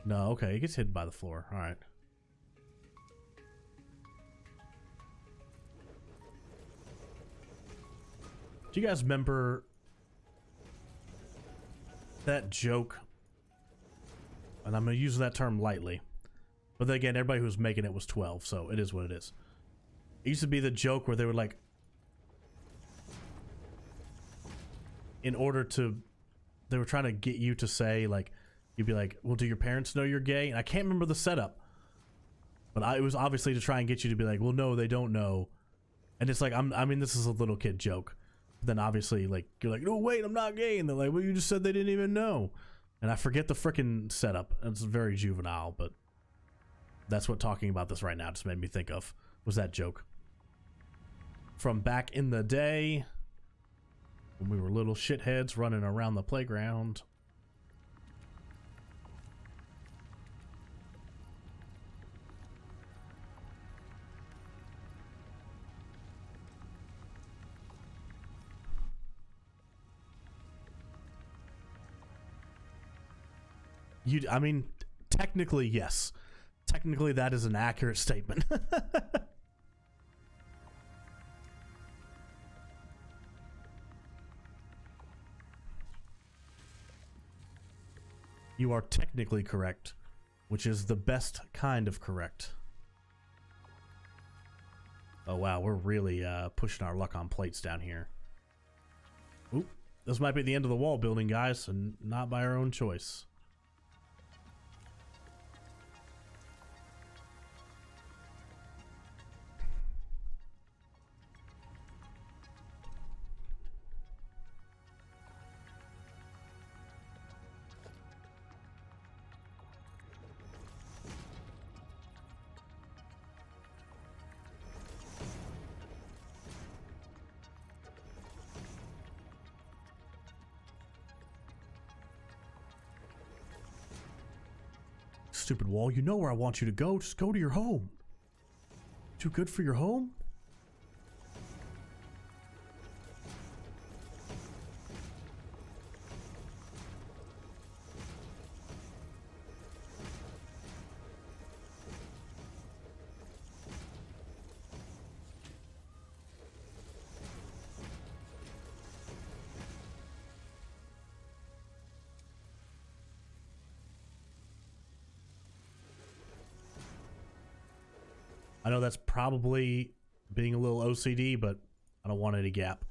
No, okay, it gets hidden by the floor. Alright. Do you guys remember that joke? And I'm going to use that term lightly. But then again, everybody who was making it was 12, so it is what it is. It used to be the joke where they would like, in order to, they were trying to get you to say, like, you'd be like, well, do your parents know you're gay? And I can't remember the setup. But it was obviously to try and get you to be like, well, no, they don't know. And it's like, I mean, this is a little kid joke. Then obviously, like, you're like, no, wait, I'm not gay. And they're like, well, you just said they didn't even know. And I forget the frickin' setup. It's very juvenile, but that's what talking about this right now just made me think of, was that joke. From back in the day, when we were little shitheads running around the playground. I mean, technically, yes. Technically, that is an accurate statement. You are technically correct, which is the best kind of correct. Oh, wow, we're really pushing our luck on plates down here. Oop, this might be the end of the wall building, guys, and not by our own choice. Stupid wall, you know where I want you to go. Just go to your home. Too good for your home? I know that's probably being a little OCD, but I don't want any gap.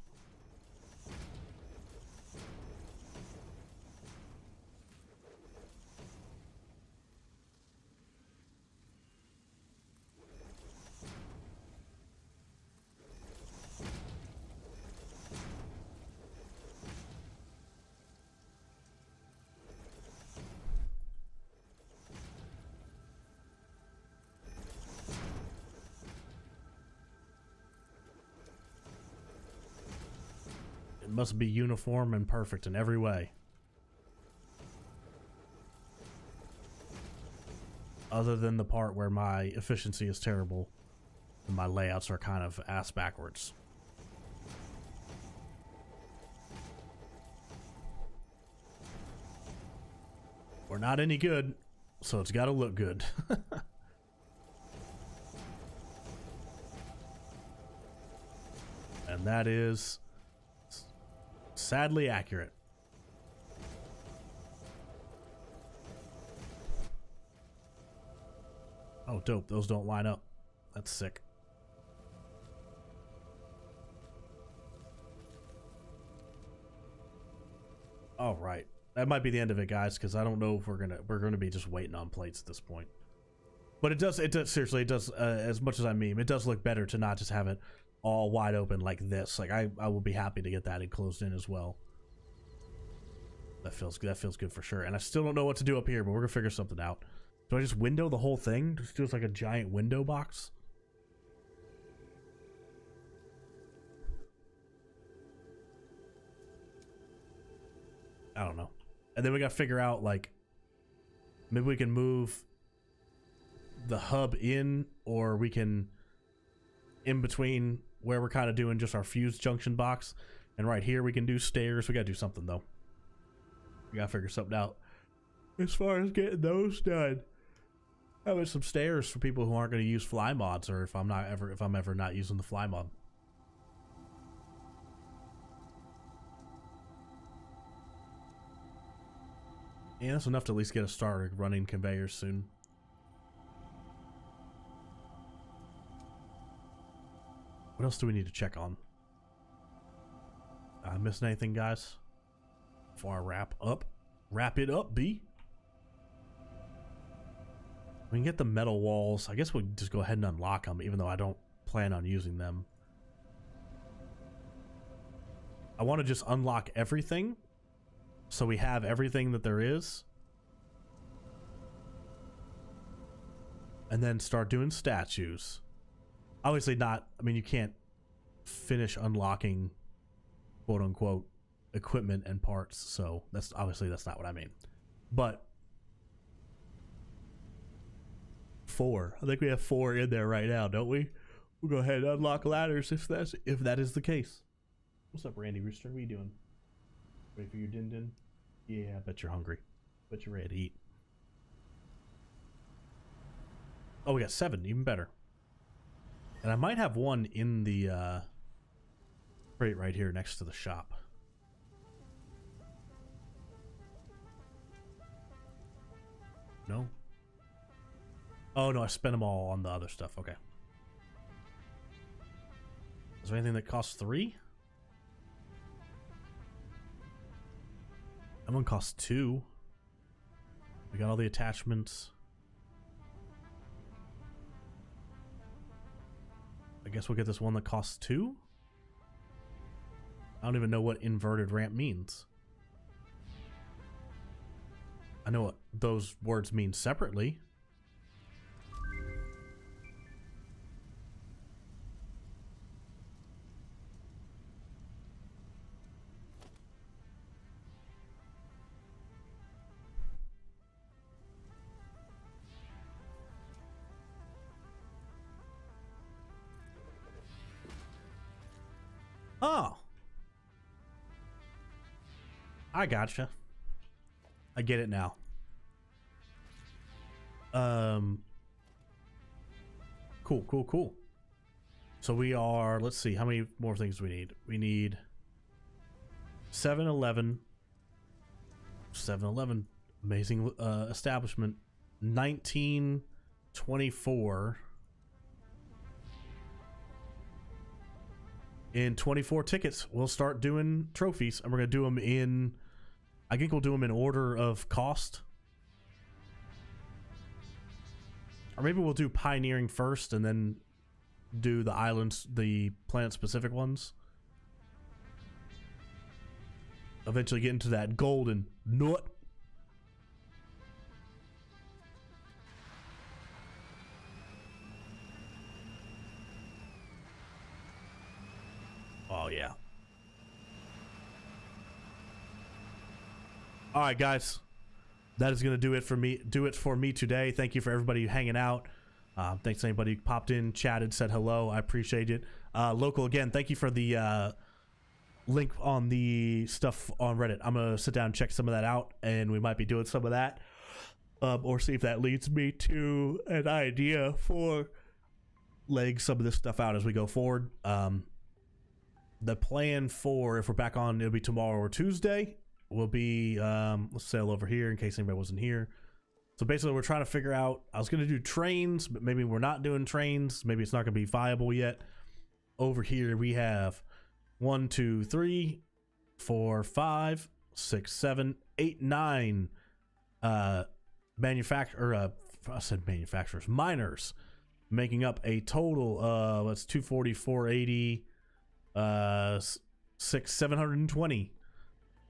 Must be uniform and perfect in every way. Other than the part where my efficiency is terrible and my layouts are kind of ass backwards. We're not any good, so it's got to look good. And that is sadly accurate. Oh, dope. Those don't line up. That's sick. All right. That might be the end of it, guys, because I don't know if we're gonna be just waiting on plates at this point. But it does seriously, it does, as much as I meme, it does look better to not just have it all wide open like this. Like I will be happy to get that enclosed in as well. That feels good for sure. And I still don't know what to do up here, but we're gonna figure something out. Do I just window the whole thing? Just do it like a giant window box? I don't know. And then we gotta figure out, like, maybe we can move the hub in, or we can in between where we're kind of doing just our fuse junction box, and right here we can do stairs. We gotta do something though. We gotta figure something out as far as getting those done. Having some stairs for people who aren't going to use fly mods, or if I'm ever not using the fly mod. Yeah, that's enough to at least get us started running conveyors soon. What else do we need to check on? Missing anything, guys? Before I wrap up. Wrap it up, B. We can get the metal walls. I guess we'll just go ahead and unlock them, even though I don't plan on using them. I want to just unlock everything, so we have everything that there is. And then start doing statues. Obviously not, I mean, you can't finish unlocking, quote unquote, equipment and parts, so that's not what I mean. But 4. I think we have 4 in there right now, don't we? We'll go ahead and unlock ladders if that is the case. What's up, Randy Rooster? What are you doing? Ready for your din-din? Yeah, I bet you're hungry. Bet you're ready to eat. Oh, we got 7, even better. And I might have one in the crate right here next to the shop. No? Oh, no, I spent them all on the other stuff. Okay. Is there anything that costs 3? That one costs 2. We got all the attachments. I guess we'll get this one that costs 2? I don't even know what inverted ramp means. I know what those words mean separately. Oh. I gotcha. I get it now. Cool. So we are, let's see, how many more things do we need? We need 7-Eleven. 7-Eleven, amazing establishment. 1924. In 24 tickets, we'll start doing trophies, and we're going to do them in, I think we'll do them in order of cost. Or maybe we'll do pioneering first, and then do the islands, the planet-specific ones. Eventually get into that golden nut. Oh, yeah. All right, guys. That is going to do it for me today. Thank you for everybody hanging out. Thanks to anybody who popped in, chatted, said hello. I appreciate it. Local, again, thank you for the link on the stuff on Reddit. I'm going to sit down and check some of that out, and we might be doing some of that. Or see if that leads me to an idea for laying some of this stuff out as we go forward. The plan for, if we're back on, it'll be tomorrow or Tuesday. Will be, let's sail over here in case anybody wasn't here. So basically we're trying to figure out, I was going to do trains, but maybe we're not doing trains. Maybe it's not going to be viable yet. Over here we have 1, 2, 3, 4, 5, 6, 7, 8, 9 miners, making up a total of, that's 240, 480, 720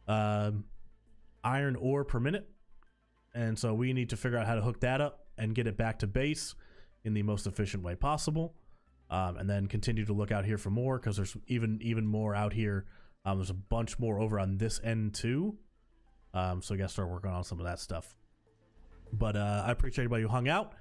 iron ore per minute. And so we need to figure out how to hook that up and get it back to base in the most efficient way possible. And then continue to look out here for more, because there's even more out here. There's a bunch more over on this end too. So I gotta start working on some of that stuff. But I appreciate everybody who hung out,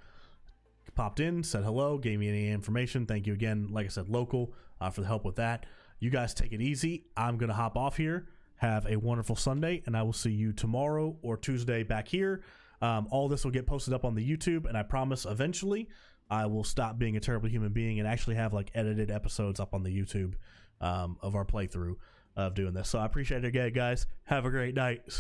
popped in, said hello, gave me any information. Thank you again, like I said, Local, for the help with that. You guys take it easy. I'm gonna hop off here. Have a wonderful Sunday, and I will see you tomorrow or Tuesday back here. All this will get posted up on the YouTube, and I promise eventually I will stop being a terrible human being and actually have like edited episodes up on the YouTube of our playthrough of doing this. So I appreciate it again, guys. Have a great night.